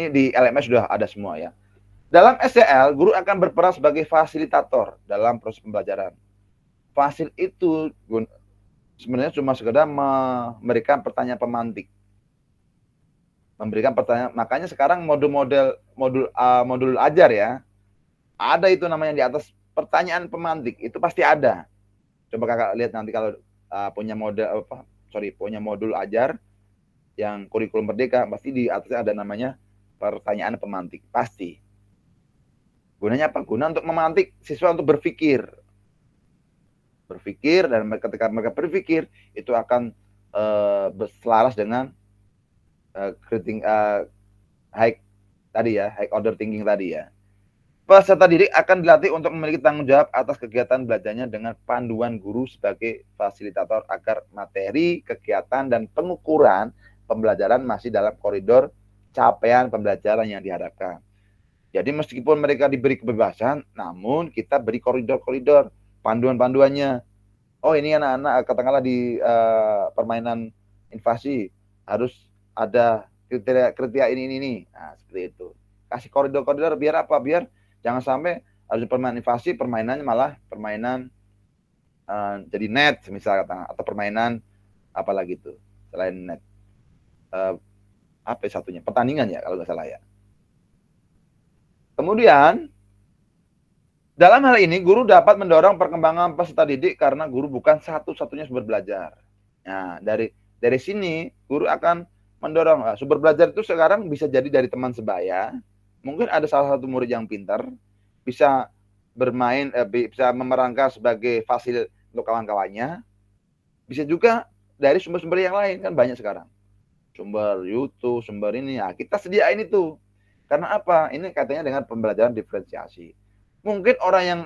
di LMS sudah ada semua ya. Dalam SCL, guru akan berperan sebagai fasilitator dalam proses pembelajaran. Fasil itu sebenarnya cuma sekedar memberikan pertanyaan pemantik. Memberikan pertanyaan, makanya sekarang modul ajar ya. Ada itu namanya di atas pertanyaan pemantik, itu pasti ada. Coba Kakak lihat nanti kalau punya modul ajar yang kurikulum merdeka, pasti di atasnya ada namanya pertanyaan pemantik, pasti. Gunanya apa? Guna untuk memantik siswa untuk berpikir, dan ketika mereka berpikir itu akan selaras dengan high order thinking tadi ya. Peserta didik akan dilatih untuk memiliki tanggung jawab atas kegiatan belajarnya dengan panduan guru sebagai fasilitator agar materi, kegiatan, dan pengukuran pembelajaran masih dalam koridor capaian pembelajaran yang diharapkan. Jadi meskipun mereka diberi kebebasan, namun kita beri koridor-koridor, panduan-panduannya. Oh, ini anak-anak katakanlah di permainan invasi harus ada kriteria ini. Nah, seperti itu. Kasih koridor-koridor biar apa? Biar jangan sampai harus permainan invasi, permainannya malah permainan jadi net misalnya, atau permainan apalagi itu selain net. Apa satunya? Pertandingan ya kalau nggak salah ya. Kemudian dalam hal ini guru dapat mendorong perkembangan peserta didik karena guru bukan satu-satunya sumber belajar. Nah, dari sini guru akan mendorong sumber belajar itu sekarang bisa jadi dari teman sebaya. Mungkin ada salah satu murid yang pintar, bisa bermain, bisa memerankan sebagai fasil untuk kawan-kawannya. bisa juga dari sumber-sumber yang lain, kan banyak sekarang. Sumber YouTube, sumber ini, ya kita sediain itu. Karena apa? Ini katanya dengan pembelajaran diferensiasi. Mungkin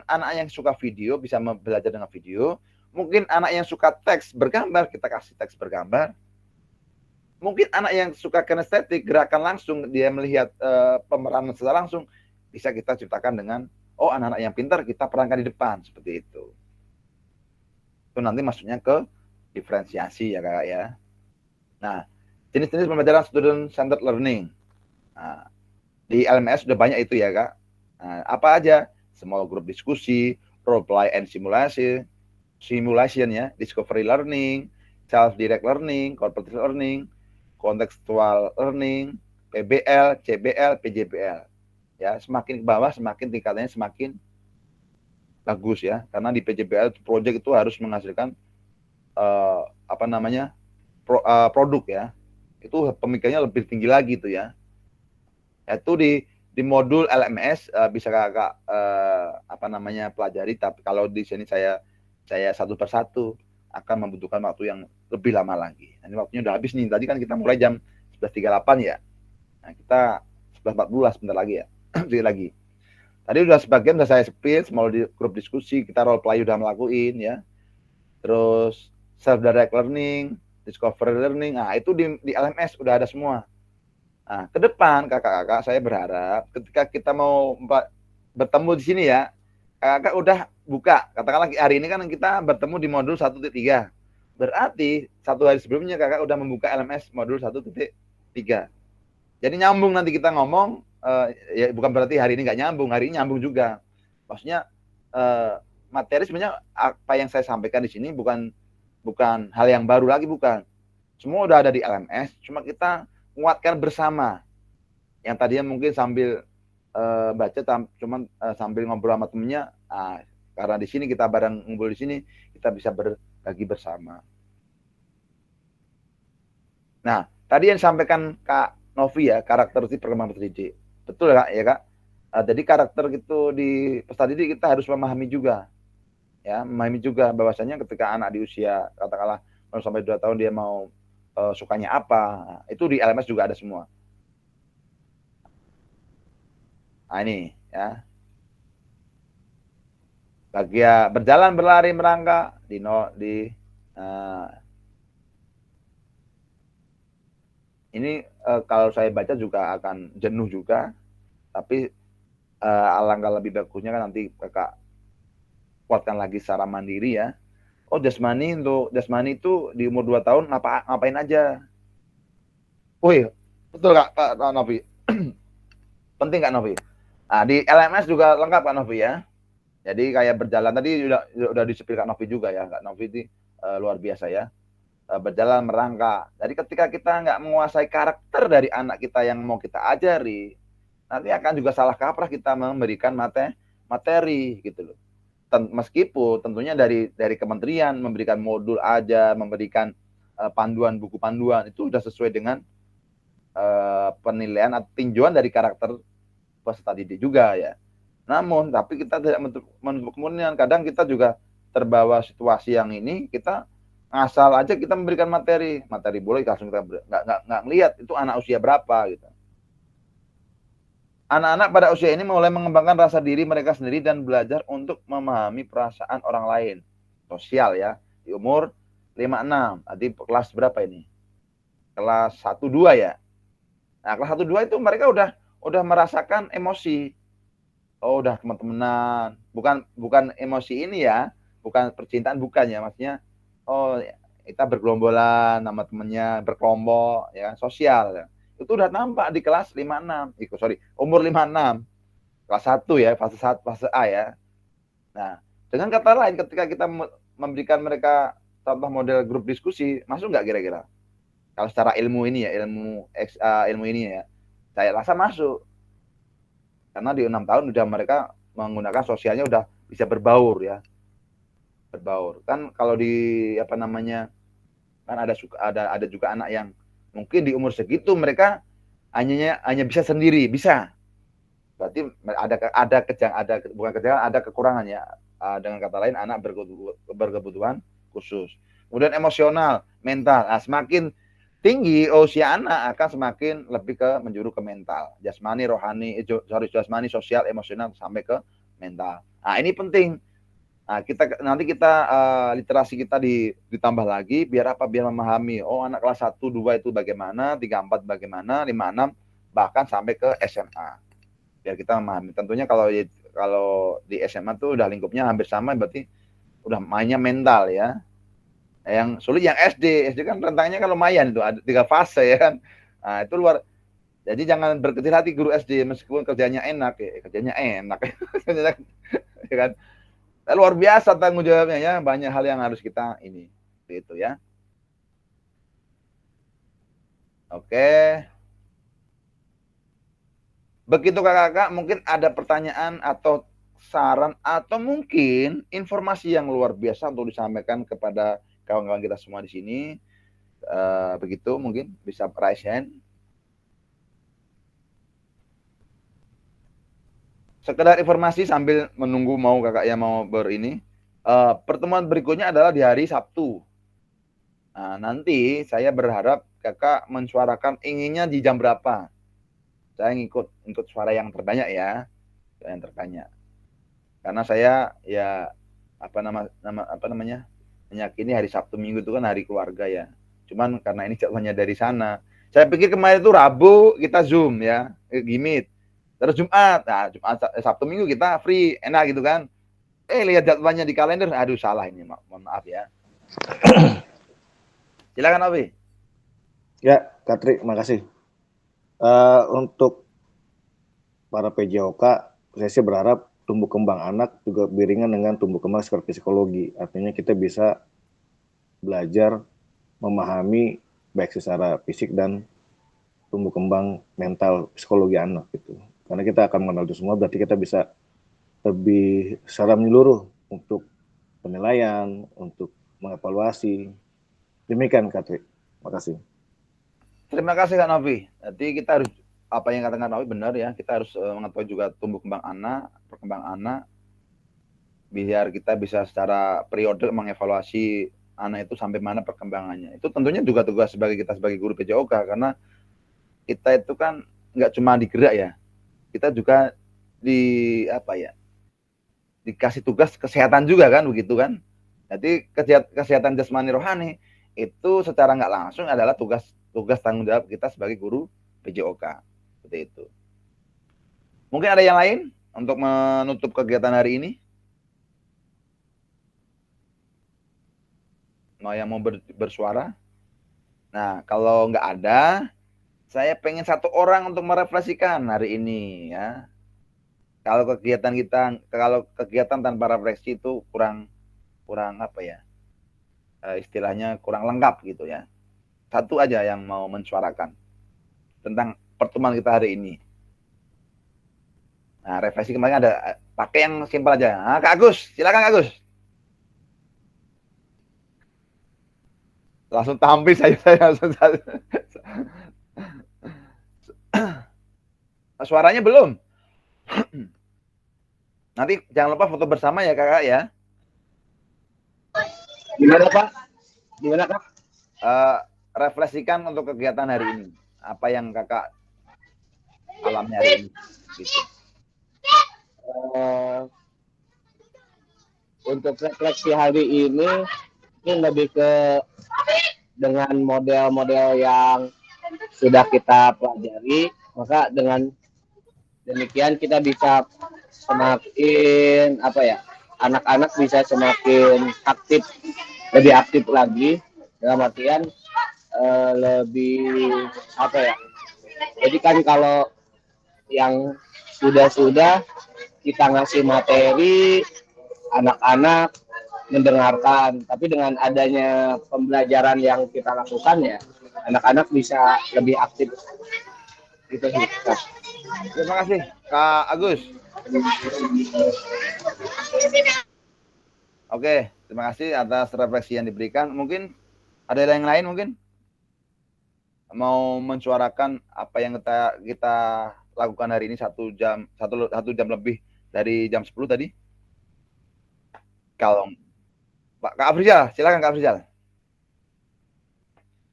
anak yang suka video bisa belajar dengan video. Mungkin anak yang suka teks bergambar, kita kasih teks bergambar. Mungkin anak yang suka kinestetik, gerakan langsung, dia melihat pemeranan secara langsung, bisa kita ciptakan dengan, anak-anak yang pintar kita perankan di depan, seperti itu. Itu nanti masuknya ke diferensiasi ya Kak ya. Nah, jenis-jenis pembelajaran student centered learning. Nah, di LMS sudah banyak itu ya Kak. Nah, apa aja? Small group diskusi, role play and simulation ya, discovery learning, self-direct learning, cooperative learning, contextual learning, PBL, CBL, PJBL. Ya, semakin ke bawah semakin tingkatannya semakin bagus ya. Karena di PJBL project itu harus menghasilkan produk ya. Itu pemikirannya lebih tinggi lagi tuh ya. Itu di modul LMS bisa Kakak pelajari, tapi kalau di sini saya satu persatu akan membutuhkan waktu yang lebih lama lagi. Ini waktunya udah habis nih. Tadi kan kita mulai jam 11.38 ya. Nah, kita 11.14 bentar lagi ya. Sedikit lagi. Tadi udah sebagian udah saya speech, mau di grup diskusi, kita role play udah melakuin ya. Terus self direct learning, discovery learning. Nah, itu di LMS udah ada semua. Nah, ke depan kakak-kakak saya berharap ketika kita mau bertemu di sini ya, kakak udah buka. Katakanlah hari ini kan kita bertemu di modul 1.3. Berarti satu hari sebelumnya kakak udah membuka LMS modul 1.3. Jadi nyambung nanti kita ngomong, ya bukan berarti hari ini nggak nyambung, hari ini nyambung juga. Maksudnya materi sebenarnya apa yang saya sampaikan di sini bukan hal yang baru lagi, bukan. Semua udah ada di LMS, cuma kita menguatkan bersama. Yang tadinya mungkin sambil baca, cuman sambil ngobrol sama temennya, karena di sini kita bareng ngumpul di sini, kita bisa berbagi bersama. Nah, tadi yang disampaikan Kak Novi ya, karakteristik perkembangan peserta didik. Betul Kak, ya Kak? Jadi karakter itu di peserta didik kita harus memahami juga. Ya, memahami juga bahwasanya ketika anak di usia katakanlah 0 sampai 2 tahun dia mau sukanya apa, itu di LMS juga ada semua. Nah, ini ya. Bagian berjalan, berlari, merangkak ini kalau saya baca juga akan jenuh juga, tapi alangkah lebih bagusnya kan nanti Kakak kuatkan lagi secara mandiri ya. Jasmani itu di umur 2 tahun ngapain aja. Wih, betul Kak Novi. Penting Kak Novi. Nah, di LMS juga lengkap Kak Novi ya. Jadi kayak berjalan tadi udah disepil Kak Novi juga ya. Kak Novi itu luar biasa ya. Berjalan, merangkak. Jadi ketika kita nggak menguasai karakter dari anak kita yang mau kita ajari, nanti akan juga salah kaprah kita memberikan materi gitu loh. Meskipun tentunya dari kementerian memberikan modul aja, memberikan panduan, buku panduan, itu sudah sesuai dengan penilaian atau tinjauan dari karakter peserta didik juga ya. Namun, tapi kita tidak menutup kemungkinan, kadang kita juga terbawa situasi yang ini, kita asal aja kita memberikan materi boleh langsung kita nggak ngelihat itu anak usia berapa gitu. Anak-anak pada usia ini mulai mengembangkan rasa diri mereka sendiri dan belajar untuk memahami perasaan orang lain. Sosial ya, di umur 5-6. Nanti kelas berapa ini? Kelas 1-2 ya. Nah, kelas 1-2 itu mereka udah merasakan emosi. Udah teman-temanan. Bukan emosi ini ya, bukan percintaan, bukan ya, maksudnya kita bergelombolan sama temennya, berkelompok ya, sosial ya. Itu udah nampak di kelas 5-6. Umur 5-6. Kelas 1 ya, fase A ya. Nah, dengan kata lain ketika kita memberikan mereka contoh model grup diskusi, masuk nggak kira-kira? Kalau secara ilmu ini ya, ilmu ini ya, saya rasa masuk. Karena di 6 tahun udah mereka menggunakan sosialnya udah bisa berbaur ya. Berbaur. Kan kalau di kan ada juga anak yang mungkin di umur segitu mereka hanya bisa sendiri, bisa. Berarti ada kekurangan ya. Dengan kata lain anak berkebutuhan khusus. kemudian emosional, mental. Nah, semakin tinggi usia anak akan semakin lebih ke menjuru ke mental, jasmani, rohani, jasmani, sosial, emosional sampai ke mental. Nah, ini penting. Nah, nanti kita literasi kita ditambah lagi biar apa? Biar memahami anak kelas 1, 2 itu bagaimana, 3, 4 bagaimana, 5, 6 bahkan sampai ke SMA. Biar kita memahami. Tentunya kalau di SMA tuh udah lingkupnya hampir sama, berarti udah mainnya mental ya. Yang sulit yang SD kan rentangnya kan lumayan itu, ada 3 fase ya kan. Nah, itu luar. Jadi jangan berkecil hati guru SD meskipun kerjanya enak kerjanya enak ya kan. Luar biasa tanggung jawabnya ya, banyak hal yang harus kita ini gitu ya. Oke. Begitu kakak-kakak, mungkin ada pertanyaan atau saran atau mungkin informasi yang luar biasa untuk disampaikan kepada kawan-kawan kita semua di sini. Begitu mungkin bisa raise hand. Sekedar informasi sambil menunggu kakak yang mau berini. Pertemuan berikutnya adalah di hari Sabtu. Nah, nanti saya berharap kakak mensuarakan inginnya di jam berapa. Saya ngikut suara yang terbanyak ya, yang terbanyak. Karena saya ya meyakini hari Sabtu Minggu itu kan hari keluarga ya. Cuman karena ini jadwalnya dari sana. Saya pikir kemarin itu Rabu kita Zoom ya, Gimit. Terus Jumat, nah Jumat, Sabtu Minggu kita free, enak gitu kan. Lihat jadwalnya di kalender, aduh salah ini, mohon maaf ya. Silakan Obi. Ya, Katri, makasih. Untuk para PJOK, saya sih berharap tumbuh kembang anak juga beriringan dengan tumbuh kembang seperti psikologi. Artinya kita bisa belajar memahami baik secara fisik dan tumbuh kembang mental psikologi anak gitu. Karena kita akan mengenal itu semua, berarti kita bisa lebih secara menyeluruh untuk penilaian, untuk mengevaluasi. Demikian, Katri. Makasih. Terima kasih Kak Novi. Jadi kita harus, apa yang katakan Novi benar ya, kita harus mengetahui juga tumbuh kembang anak, perkembang anak, biar kita bisa secara periode mengevaluasi anak itu sampai mana perkembangannya. Itu tentunya juga tugas kita sebagai guru PJOK, karena kita itu kan nggak cuma digerak ya, kita juga dikasih tugas kesehatan juga kan, begitu kan. Jadi kesehatan jasmani rohani itu secara nggak langsung adalah tugas tanggung jawab kita sebagai guru PJOK. Seperti itu. Mungkin ada yang lain untuk menutup kegiatan hari ini? Yang mau bersuara? Nah, kalau nggak ada, saya pengen satu orang untuk merefleksikan hari ini ya. Kalau kegiatan tanpa refleksi itu kurang istilahnya kurang lengkap gitu ya. Satu aja yang mau mensuarakan tentang pertemuan kita hari ini. Nah, refleksi kemarin ada, pakai yang simpel aja. Nah, Kak Agus, silakan Kak Agus. Langsung tampil saya langsung. Suaranya belum. Nanti jangan lupa foto bersama ya kakak ya. Gimana Pak? Gimana Kak? Refleksikan untuk kegiatan hari ini. Apa yang kakak alami hari ini. Gitu. Untuk refleksi hari ini lebih ke dengan model-model yang sudah kita pelajari, maka dengan demikian kita bisa semakin anak-anak bisa semakin aktif, lebih aktif lagi dalam artian lebih jadi kan kalau yang sudah kita ngasih materi, anak-anak mendengarkan, tapi dengan adanya pembelajaran yang kita lakukan ya anak-anak bisa lebih aktif gitu sih. Terima kasih Kak Agus. Oke, terima kasih atas refleksi yang diberikan. Mungkin ada yang lain mungkin mau mensuarakan apa yang kita lakukan hari ini satu jam lebih dari jam 10 tadi. Kalau Kak Afrizal, silakan Kak Afrizal.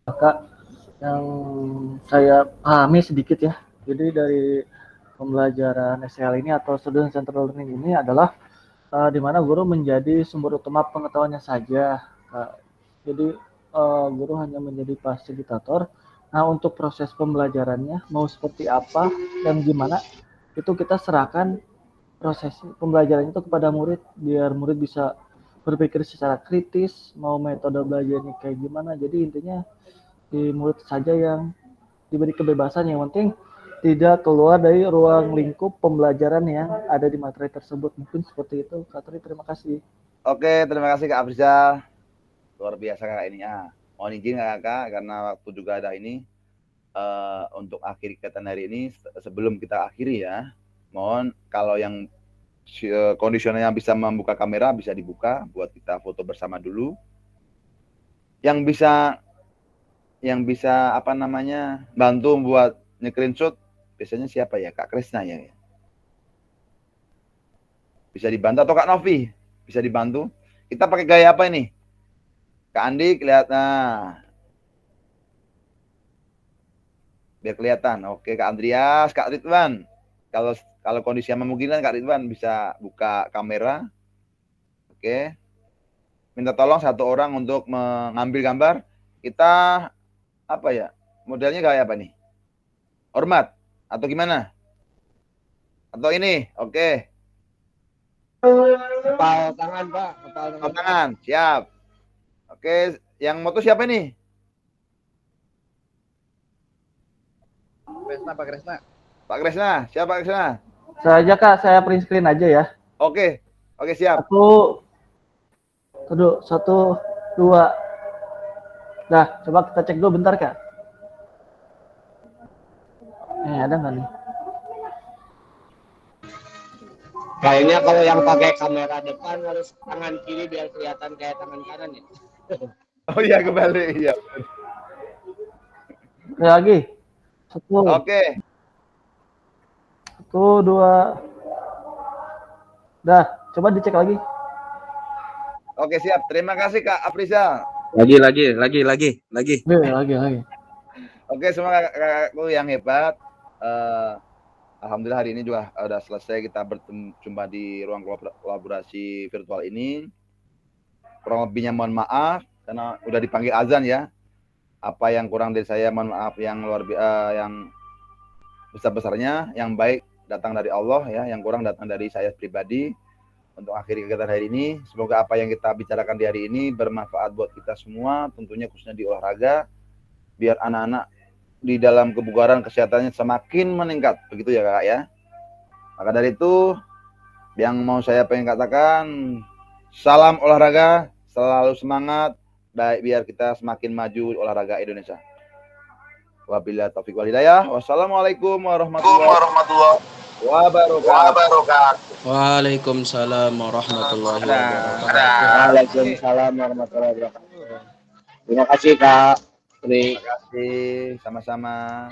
Kak, yang saya pahami sedikit ya. Jadi dari pembelajaran SEL ini atau Student Central Learning ini adalah di mana guru menjadi sumber utama pengetahuannya saja, Kak. Jadi guru hanya menjadi fasilitator. Nah, untuk proses pembelajarannya mau seperti apa dan gimana itu kita serahkan proses pembelajaran itu kepada murid biar murid bisa berpikir secara kritis, mau metode belajarnya kayak gimana. Jadi intinya di murid saja yang diberi kebebasan, yang penting tidak keluar dari ruang lingkup pembelajaran yang ada di materi tersebut. Mungkin seperti itu, Kak Tri. Terima kasih. Oke, terima kasih Kak Afrizal. Luar biasa Kak ini. Mohon izin Kak, karena waktu juga ada ini. Untuk akhir kegiatan hari ini, sebelum kita akhiri ya, mohon kalau yang kondisionalnya bisa membuka kamera, bisa dibuka buat kita foto bersama dulu. Yang bisa apa namanya bantu buat nge-screenshot biasanya siapa ya? Kak Krisna ya. Bisa dibantu atau Kak Novi bisa dibantu. Kita pakai gaya apa ini? Kak Andi lihat, nah biar kelihatan. Oke Kak Andreas, Kak Ridwan. Kalau kondisi yang memungkinkan Kak Ridwan bisa buka kamera. Oke. Minta tolong satu orang untuk mengambil gambar. Kita apa ya? Modelnya kayak apa nih? Hormat atau gimana? Atau ini? Oke. Kepal tangan, Pak. Kepal tangan. Siap. Oke, yang moto siapa nih? Pak Kresna. Pak Kresna. Siapa Pak Kresna? Saya aja Kak, saya print screen aja ya. Oke. Oke, siap. Satu, dua. Nah, coba kita cek dulu bentar Kak. Ada nggak nih? Kayaknya kalau yang pakai kamera depan harus tangan kiri biar kelihatan kayak tangan kanan ya. Oh iya, kembali. Iya. Lagi. Satu. Oke. Satu, dua. Dah, coba dicek lagi. Oke, siap. Terima kasih Kak Afrizal. Lagi. Lagi. Oke, semua kakakku yang hebat. Alhamdulillah hari ini juga udah selesai kita berjumpa di ruang kolaborasi virtual ini. Kurang lebihnya mohon maaf karena udah dipanggil azan ya. Apa yang kurang dari saya mohon maaf, yang yang besar-besarnya, yang baik datang dari Allah ya, yang kurang datang dari saya pribadi. Untuk akhiri kegiatan hari ini, semoga apa yang kita bicarakan di hari ini bermanfaat buat kita semua, tentunya khususnya di olahraga, biar anak-anak di dalam kebugaran kesehatannya semakin meningkat, begitu ya Kak ya. Maka dari itu, yang mau saya pengen katakan, salam olahraga, selalu semangat, baik biar kita semakin maju olahraga Indonesia. Wabillahi taufiq wal hidayah. Wassalamualaikum warahmatullahi wabarakatuh. Waalaikumsalam warahmatullahi wabarakatuh. Waalaikumsalam warahmatullahi wabarakatuh. Terima kasih Kak. Terima kasih, sama-sama.